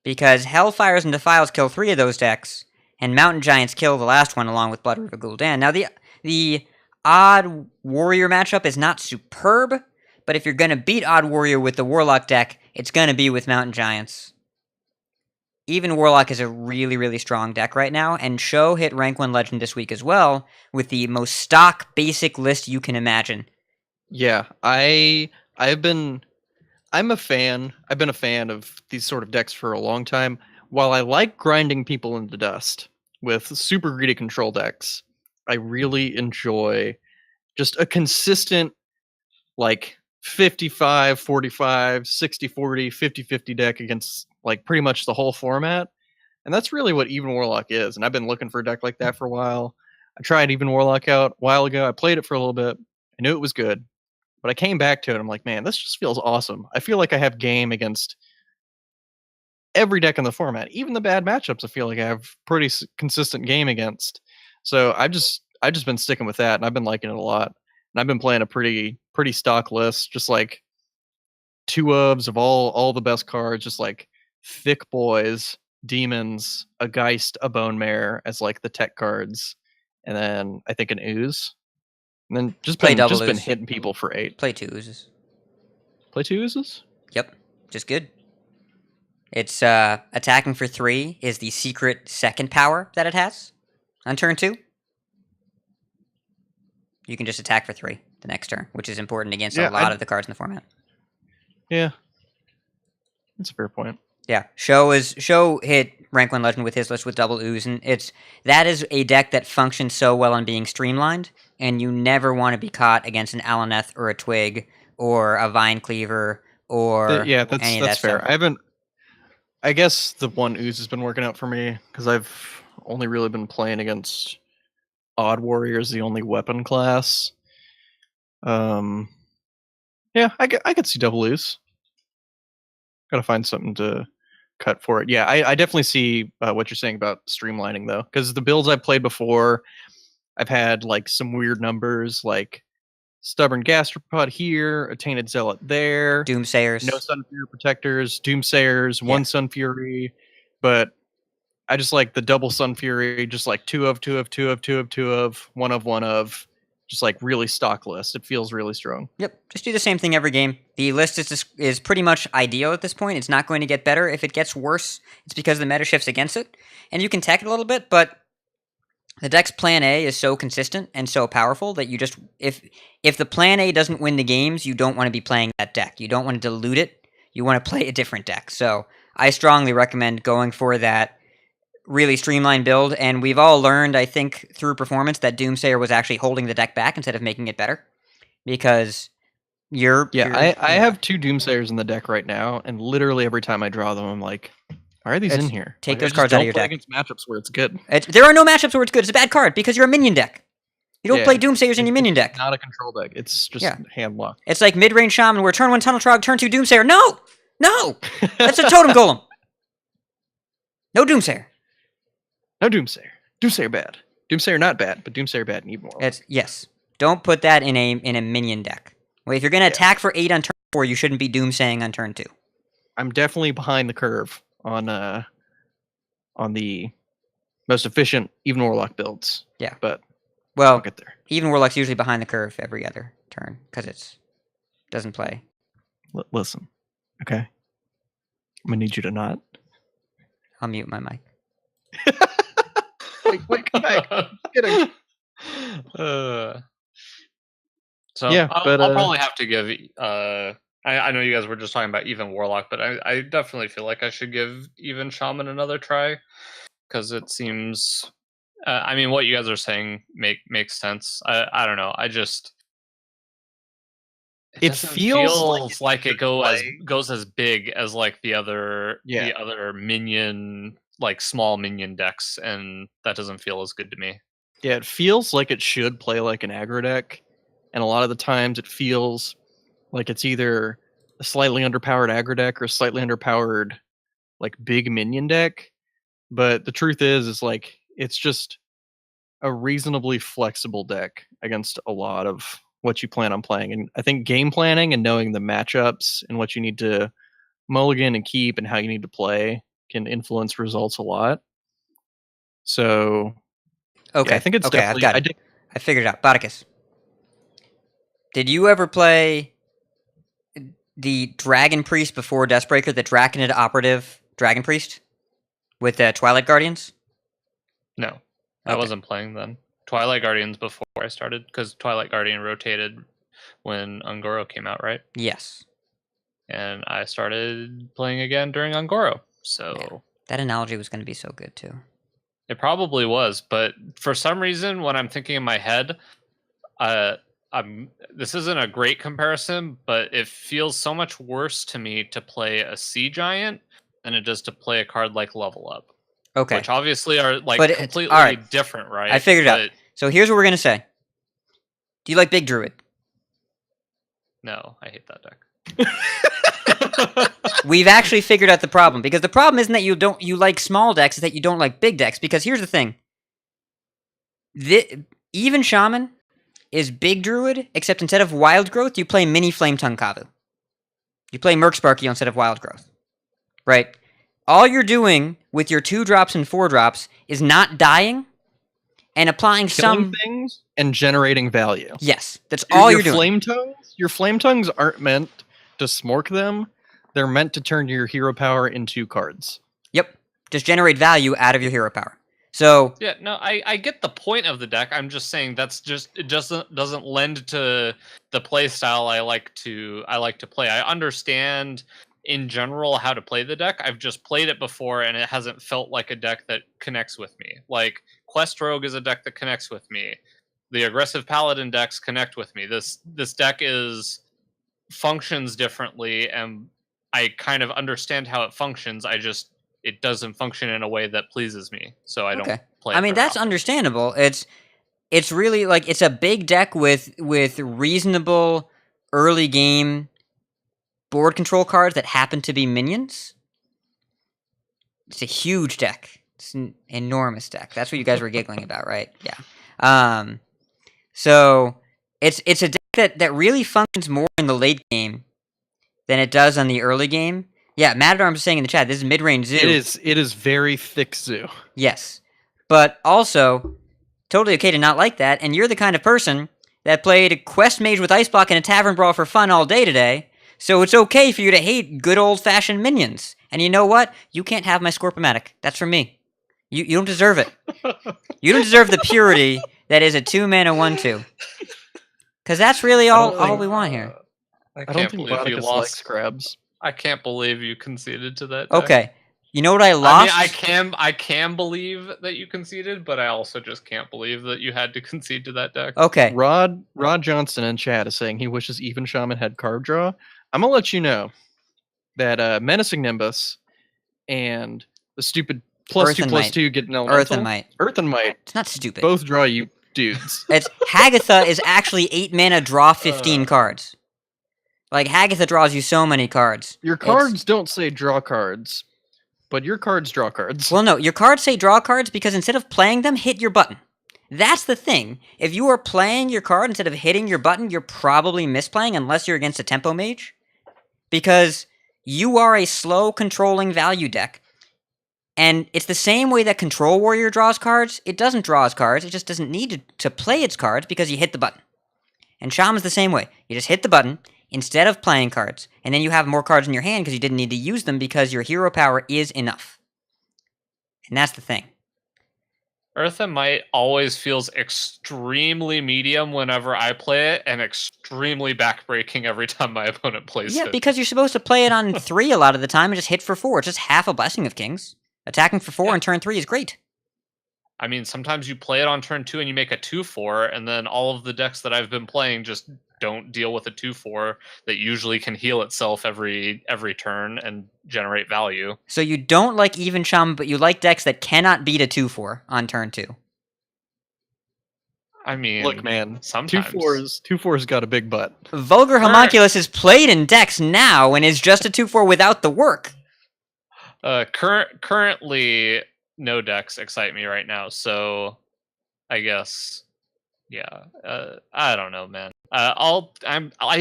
because Hellfires and Defiles kill 3 of those decks, and Mountain Giants kill the last one along with Blood River Gul'dan. Now, the Odd Warrior matchup is not superb, but if you're going to beat Odd Warrior with the Warlock deck, it's going to be with Mountain Giants. Even Warlock is a really, really strong deck right now, and Sho hit rank 1 legend this week as well, with the most stock basic list you can imagine. Yeah, I'm a fan. I've been a fan of these sort of decks for a long time. While I like grinding people into dust with super greedy control decks, I really enjoy just a consistent, like, 55-45, 60-40, 50-50 deck against, like, pretty much the whole format. And that's really what Even Warlock is. And I've been looking for a deck like that for a while. I tried Even Warlock out a while ago. I played it for a little bit. I knew it was good. But I came back to it. I'm like, man, this just feels awesome. I feel like I have game against every deck in the format, even the bad matchups. I feel like I have pretty consistent game against. So I've just been sticking with that, and I've been liking it a lot. And I've been playing a pretty stock list, just like 2-ofs of all the best cards, just like thick boys, demons, a Geist, a Bone Mare as like the tech cards, and then I think an ooze. And then just Play been double just been ooze. hitting people for 8. Play 2 oozes. Play 2 oozes? Yep, just good. It's attacking for 3 is the secret second power that it has on turn 2. You can just attack for 3 the next turn, which is important against a lot of the cards in the format. Yeah. That's a fair point. Yeah, Show hit rank 1 legend with his list with double ooze, and that is a deck that functions so well on being streamlined, and you never want to be caught against an Alaneth or a Twig or a Vine Cleaver or any of that's that fair. stuff. I guess the one ooze has been working out for me because I've only really been playing against Odd Warriors, the only weapon class. Yeah, I could see double ooze. Gotta find something to cut for it. Yeah, I definitely see what you're saying about streamlining though, because the builds I've played before, I've had like some weird numbers, like Stubborn Gastropod here, a Tainted Zealot there, Doomsayers. no Sunfury Protectors, Doomsayers, one Sunfury, but I just like the double Sunfury, just like 2 of, 2 of, 2 of, 2 of, 2 of, 1 of, 1 of, just like really stock list. It feels really strong. Yep, just do the same thing every game. The list is pretty much ideal at this point. It's not going to get better. If it gets worse, it's because the meta shifts against it. And you can tech it a little bit, but the deck's plan A is so consistent and so powerful that you just, if the plan A doesn't win the games, you don't want to be playing that deck. You don't want to dilute it. You want to play a different deck. So I strongly recommend going for that really streamlined build, and we've all learned, I think, through performance that Doomsayer was actually holding the deck back instead of making it better. Because I have 2 Doomsayers in the deck right now, and literally every time I draw them, I'm like, why are these in here? Take like, those cards out of your deck. Against matchups where it's good. There are no matchups where it's good. It's a bad card because you're a minion deck. You don't play Doomsayers in your minion deck. It's not a control deck. It's just hand locked. It's like mid-range Shaman where turn 1 Tunnel Trog, turn 2 Doomsayer. No! That's a Totem Golem. No Doomsayer. No Doomsayer. Doomsayer bad. Doomsayer not bad, but Doomsayer bad and even more. Yes. Don't put that in a minion deck. Well, if you're going to attack for 8 on turn 4, you shouldn't be Doomsaying on turn 2. I'm definitely behind the curve on the most efficient even Warlock builds. Yeah. But I'll get there. Even Warlock's usually behind the curve every other turn because it doesn't play. Listen, okay? I'm going to need you to not. I'll mute my mic. Wait, come back. Get him. So yeah, I'll probably have to give. I know you guys were just talking about even Warlock, but I definitely feel like I should give even Shaman another try because it seems. I mean, what you guys are saying makes sense. I don't know. It feels like it goes as big as like the other minion, like small minion decks, and that doesn't feel as good to me. Yeah, it feels like it should play like an aggro deck, and a lot of the times it feels like it's either a slightly underpowered aggro deck or a slightly underpowered like big minion deck. But the truth is like it's just a reasonably flexible deck against a lot of what you plan on playing. And I think game planning and knowing the matchups and what you need to mulligan and keep and how you need to play can influence results a lot. So okay, yeah, I think it's definitely. I've got it. I figured it out. Botticus. Did you ever play the Dragon Priest before Deathbreaker, the Draconid operative Dragon Priest with the Twilight Guardians? No, I wasn't playing then. Twilight Guardians before I started, because Twilight Guardian rotated when Ungoro came out, right? Yes. And I started playing again during Ungoro, so... Yeah. That analogy was going to be so good, too. It probably was, but for some reason, when I'm thinking in my head, this isn't a great comparison, but it feels so much worse to me to play a Sea Giant than it does to play a card like Level Up. Okay. Which obviously are like completely different, right? I figured it out. So here's what we're going to say. Do you like Big Druid? No, I hate that deck. We've actually figured out the problem, because the problem isn't that you like small decks, it's that you don't like big decks. Because here's the thing: even Shaman is big druid, except instead of wild growth, you play mini flame tongue Kavu. You play Merc Sparky instead of wild growth, right? All you're doing with your 2-drops and 4-drops is not dying and applying Killing things and generating value. Yes, that's all you're doing. Your flame tongues aren't meant to smork them. They're meant to turn your hero power into cards. Yep, just generate value out of your hero power. So yeah, no, I get the point of the deck. I'm just saying it just doesn't lend to the play style I like to play. I understand in general how to play the deck. I've just played it before and it hasn't felt like a deck that connects with me. Like Quest Rogue is a deck that connects with me. The aggressive Paladin decks connect with me. This deck functions differently, and I kind of understand how it functions. It doesn't function in a way that pleases me, so I don't play it. I mean, that's understandable. It's really like it's a big deck with reasonable early game board control cards that happen to be minions. It's a huge deck. It's an enormous deck. That's what you guys were giggling about, right? Yeah. So it's a deck that really functions more in the late game than it does on the early game. Yeah, Matadorm's saying in the chat, this is mid-range zoo. It is very thick zoo. Yes. But also, totally okay to not like that, and you're the kind of person that played Quest Mage with Ice Block in a Tavern Brawl for fun all day today, so it's okay for you to hate good old-fashioned minions. And you know what? You can't have my Scorp-o-meta. That's from me. You don't deserve it. You don't deserve the purity that is a 2-mana 1/2. Because that's really all we want here. I don't can't think believe you Botticus lost. likes crabs. I can't believe you conceded to that deck. Okay. You know what I lost? I mean, I can believe that you conceded, but I also just can't believe that you had to concede to that deck. Okay. Rod Johnson in chat is saying he wishes even Shaman had card draw. I'm gonna let you know that Menacing Nimbus and the stupid +2/+2 get an elemental. Earth and Might. Earth and Might. It's not stupid. Both draw you dudes. It's Hagatha is actually 8 mana, draw 15 cards. Like, Hagatha draws you so many cards. Your cards don't say draw cards, but your cards draw cards. Well, no, your cards say draw cards because instead of playing them, hit your button. That's the thing. If you are playing your card instead of hitting your button, you're probably misplaying unless you're against a Tempo Mage. Because you are a slow controlling value deck. And it's the same way that Control Warrior draws cards. It doesn't draw its cards, it just doesn't need to play its cards because you hit the button. And Shaman's the same way. You just hit the button instead of playing cards, and then you have more cards in your hand because you didn't need to use them because your hero power is enough. And that's the thing. Earth and Might always feels extremely medium whenever I play it, and extremely backbreaking every time my opponent plays it. Yeah, because you're supposed to play it on 3 a lot of the time and just hit for 4. It's just half a Blessing of Kings. Attacking for 4 on turn 3 is great. I mean, sometimes you play it on turn 2 and you make a 2/4, and then all of the decks that I've been playing just don't deal with a 2/4 that usually can heal itself every turn and generate value. So you don't like even Shaman, but you like decks that cannot beat a 2/4 on turn 2. I mean, look, man, sometimes 2/4's got a big butt. Vulgar Homunculus is played in decks now and is just a 2/4 without the work. Currently, no decks excite me right now, so I guess, yeah. I don't know, man. I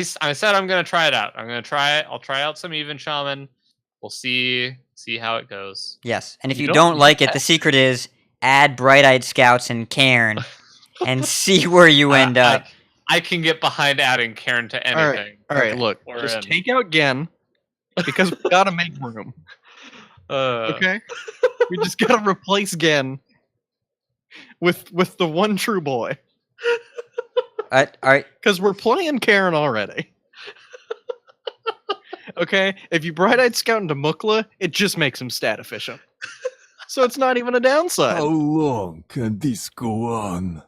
said I'm gonna try it out. I'll try out some even Shaman. We'll see how it goes. Yes, and if you don't like it, the secret is add Bright-Eyed Scouts and Cairn, and see where you end up. I can get behind adding Cairn to anything. All right, look, just take out Gen, because we gotta make room. Okay, we just gotta replace Gen with the one true boy. All right, because we're playing Karen already. Okay, if you Bright-Eyed Scout into Mukla, it just makes him stat efficient. So it's not even a downside. How long can this go on?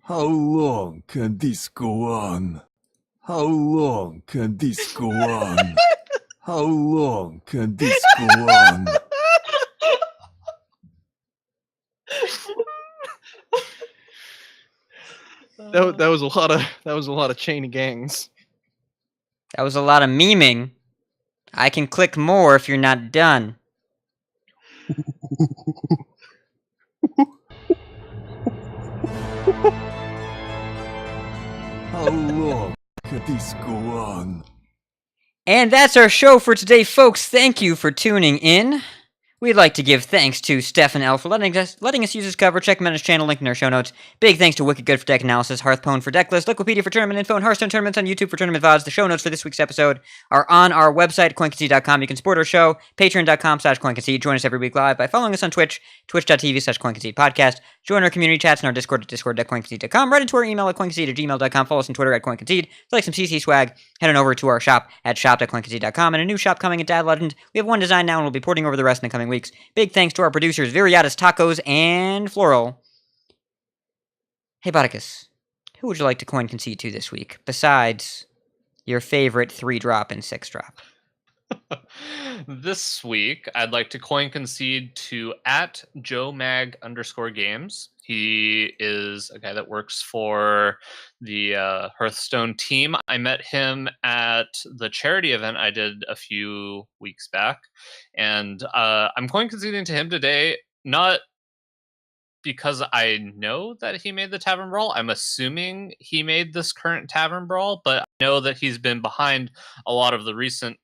How long can this go on? How long can this go on? How long can this go on? That was a lot of chain of gangs. that was a lot of memeing. I can click more if you're not done. How long can this go on? And that's our show for today, folks. Thank you for tuning in. We'd like to give thanks to Stefan L for letting us use his cover. Check him out on his channel, link in our show notes. Big thanks to Wicked Good for deck analysis, Hearthpwn for deck list, Liquipedia for tournament info, and Hearthstone tournaments on YouTube for tournament VODs. The show notes for this week's episode are on our website, coinconcede.com. You can support our show, patreon.com/coinconcede. Join us every week live by following us on Twitch, twitch.tv/coinconcedepodcast. Join our community chats and our Discord at discord.coinconcede.com. Right into our email at coinconcede@gmail.com. Follow us on Twitter at coinconcede. If you like some CC swag, head on over to our shop at shop.coinconcede.com. And a new shop coming at Dad Legend. We have one design now and we'll be porting over the rest in the coming weeks. Big thanks to our producers, Viriatus Tacos and Floral. Hey, Botticus, who would you like to coin concede to this week, besides your favorite 3-drop and 6-drop? This week, I'd like to coin concede to @JoeMag_games. He is a guy that works for the Hearthstone team. I met him at the charity event I did a few weeks back, and I'm coin conceding to him today, not because I know that he made the Tavern Brawl. I'm assuming he made this current Tavern Brawl, but I know that he's been behind a lot of the recent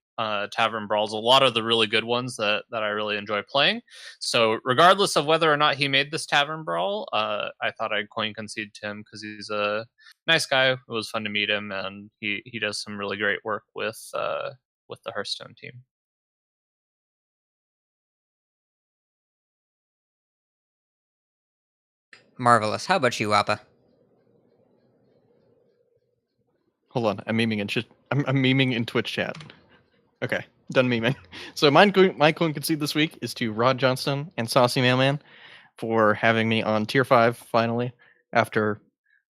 Tavern Brawls, a lot of the really good ones that I really enjoy playing. So regardless of whether or not he made this Tavern Brawl, I thought I'd coin concede to him because he's a nice guy. It was fun to meet him, and he does some really great work with the Hearthstone team. Marvelous. How about you, Appa? Hold on, I'm memeing in I'm memeing in Twitch chat. Okay, done memeing. So my coin concede this week is to Rod Johnston and Saucy Mailman for having me on Tier 5 finally after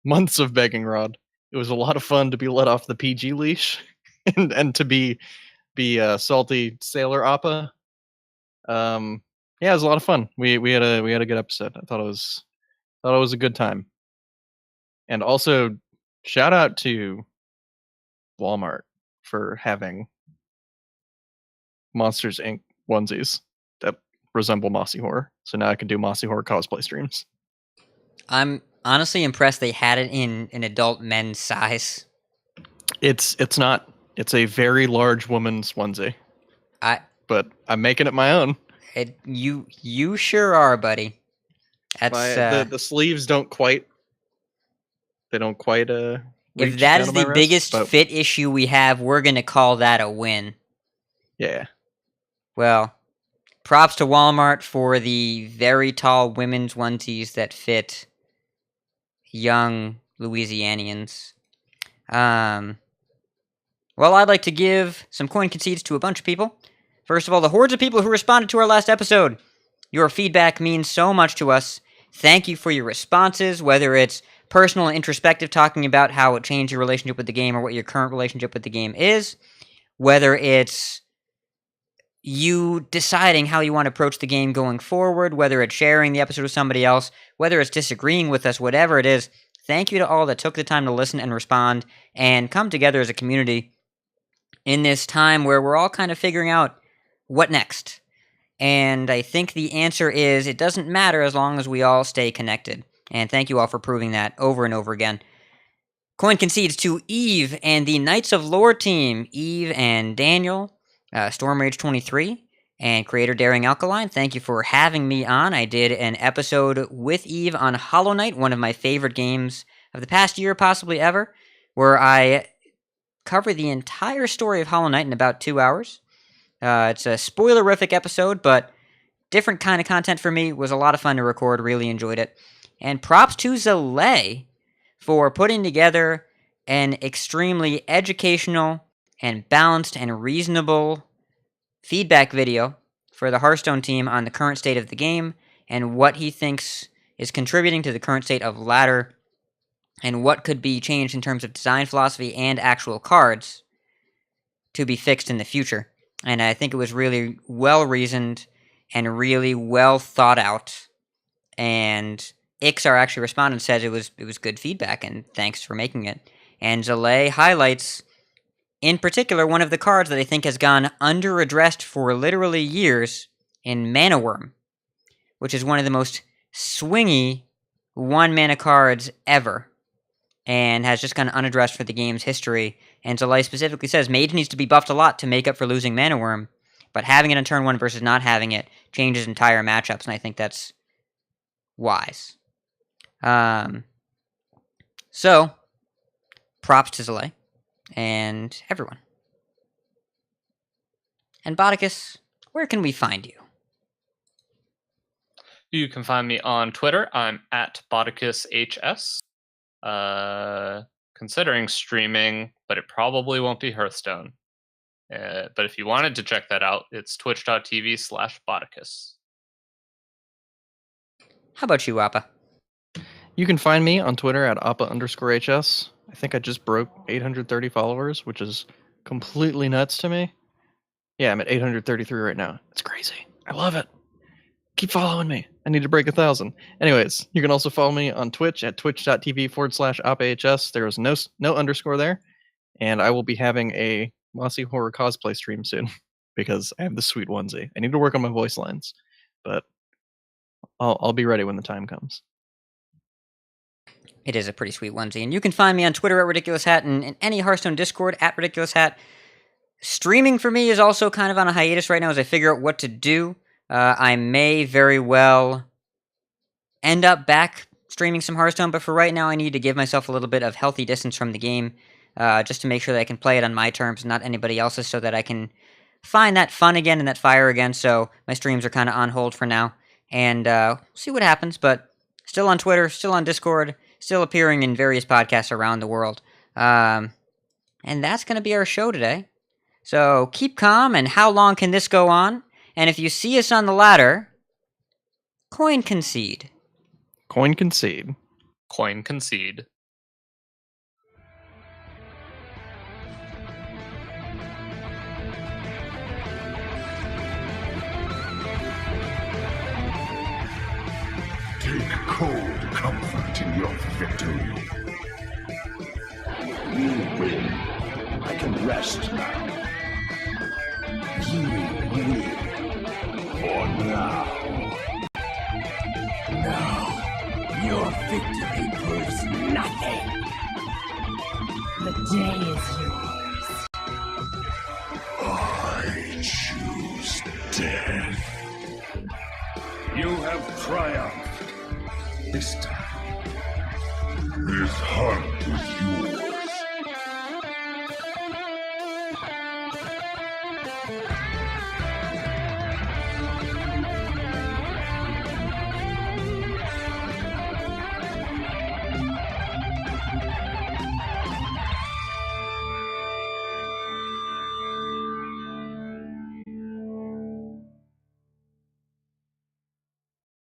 months of begging Rod. It was a lot of fun to be let off the PG leash and to be salty sailor Appa. Yeah, it was a lot of fun. We had a good episode. I thought it was a good time. And also shout out to Walmart for having Monsters Inc. onesies that resemble Mossy Horror. So now I can do Mossy Horror cosplay streams. I'm honestly impressed they had it in an adult men's size. It's not. It's a very large woman's onesie. But I'm making it my own. You sure are, buddy. That's the sleeves don't quite. They don't quite. If that is the biggest fit issue we have, we're gonna call that a win. Yeah. Well, props to Walmart for the very tall women's onesies that fit young Louisianians. Well, I'd like to give some coin concedes to a bunch of people. First of all, the hordes of people who responded to our last episode. Your feedback means so much to us. Thank you for your responses, whether it's personal and introspective, talking about how it changed your relationship with the game or what your current relationship with the game is, whether it's you deciding how you want to approach the game going forward, whether it's sharing the episode with somebody else, whether it's disagreeing with us, whatever it is. Thank you to all that took the time to listen and respond and come together as a community in this time where we're all kind of figuring out what next. And I think the answer is it doesn't matter as long as we all stay connected. And thank you all for proving that over and over again. Coin concedes to Eve and the Knights of Lore team. Eve and Daniel, Stormrage23, and creator Daring Alkaline. Thank you for having me on. I did an episode with Eve on Hollow Knight, one of my favorite games of the past year, possibly ever, where I cover the entire story of Hollow Knight in about 2 hours. It's a spoilerific episode, but different kind of content for me. It was a lot of fun to record. Really enjoyed it. And props to Zalay for putting together an extremely educational and balanced and reasonable feedback video for the Hearthstone team on the current state of the game and what he thinks is contributing to the current state of ladder and what could be changed in terms of design philosophy and actual cards to be fixed in the future. And I think it was really well-reasoned and really well thought out. And Ixar actually responded and said it was good feedback and thanks for making it. And Zalay highlights In particular, one of the cards that I think has gone under-addressed for literally years in Mana Worm, which is one of the most swingy 1-mana cards ever, and has just gone unaddressed for the game's history. And Zelai specifically says Mage needs to be buffed a lot to make up for losing Mana Worm, but having it on turn 1 versus not having it changes entire matchups, and I think that's wise. So, props to Zelai and everyone. And Botticus, where can we find you? You can find me on Twitter. I'm at BotticusHS. Considering streaming, but it probably won't be Hearthstone. But if you wanted to check that out, it's twitch.tv/Botticus. How about you, Appa? You can find me on Twitter at Appa_HS. I think I just broke 830 followers, which is completely nuts to me. Yeah, I'm at 833 right now. It's crazy. I love it. Keep following me. I need to break 1,000. Anyways, you can also follow me on Twitch at twitch.tv/AppahS. There is no underscore there. And I will be having a Mossy Horror cosplay stream soon because I have the sweet onesie. I need to work on my voice lines, but I'll be ready when the time comes. It is a pretty sweet onesie. And you can find me on Twitter at RidiculousHat and in any Hearthstone Discord at RidiculousHat. Streaming for me is also kind of on a hiatus right now as I figure out what to do. I may very well end up back streaming some Hearthstone, but for right now I need to give myself a little bit of healthy distance from the game, just to make sure that I can play it on my terms, not anybody else's, so that I can find that fun again and that fire again. So my streams are kind of on hold for now, and see what happens, but still on Twitter, still on Discord, still appearing in various podcasts around the world. And that's going to be our show today. So keep calm, and how long can this go on? And if you see us on the ladder, coin concede. Coin concede. Coin concede. Take cold comfort in your victory. You win. I can rest now. You win. For now. Now, your victory proves nothing. The day is yours. I choose death. You have triumphed. This time. This hunt is yours.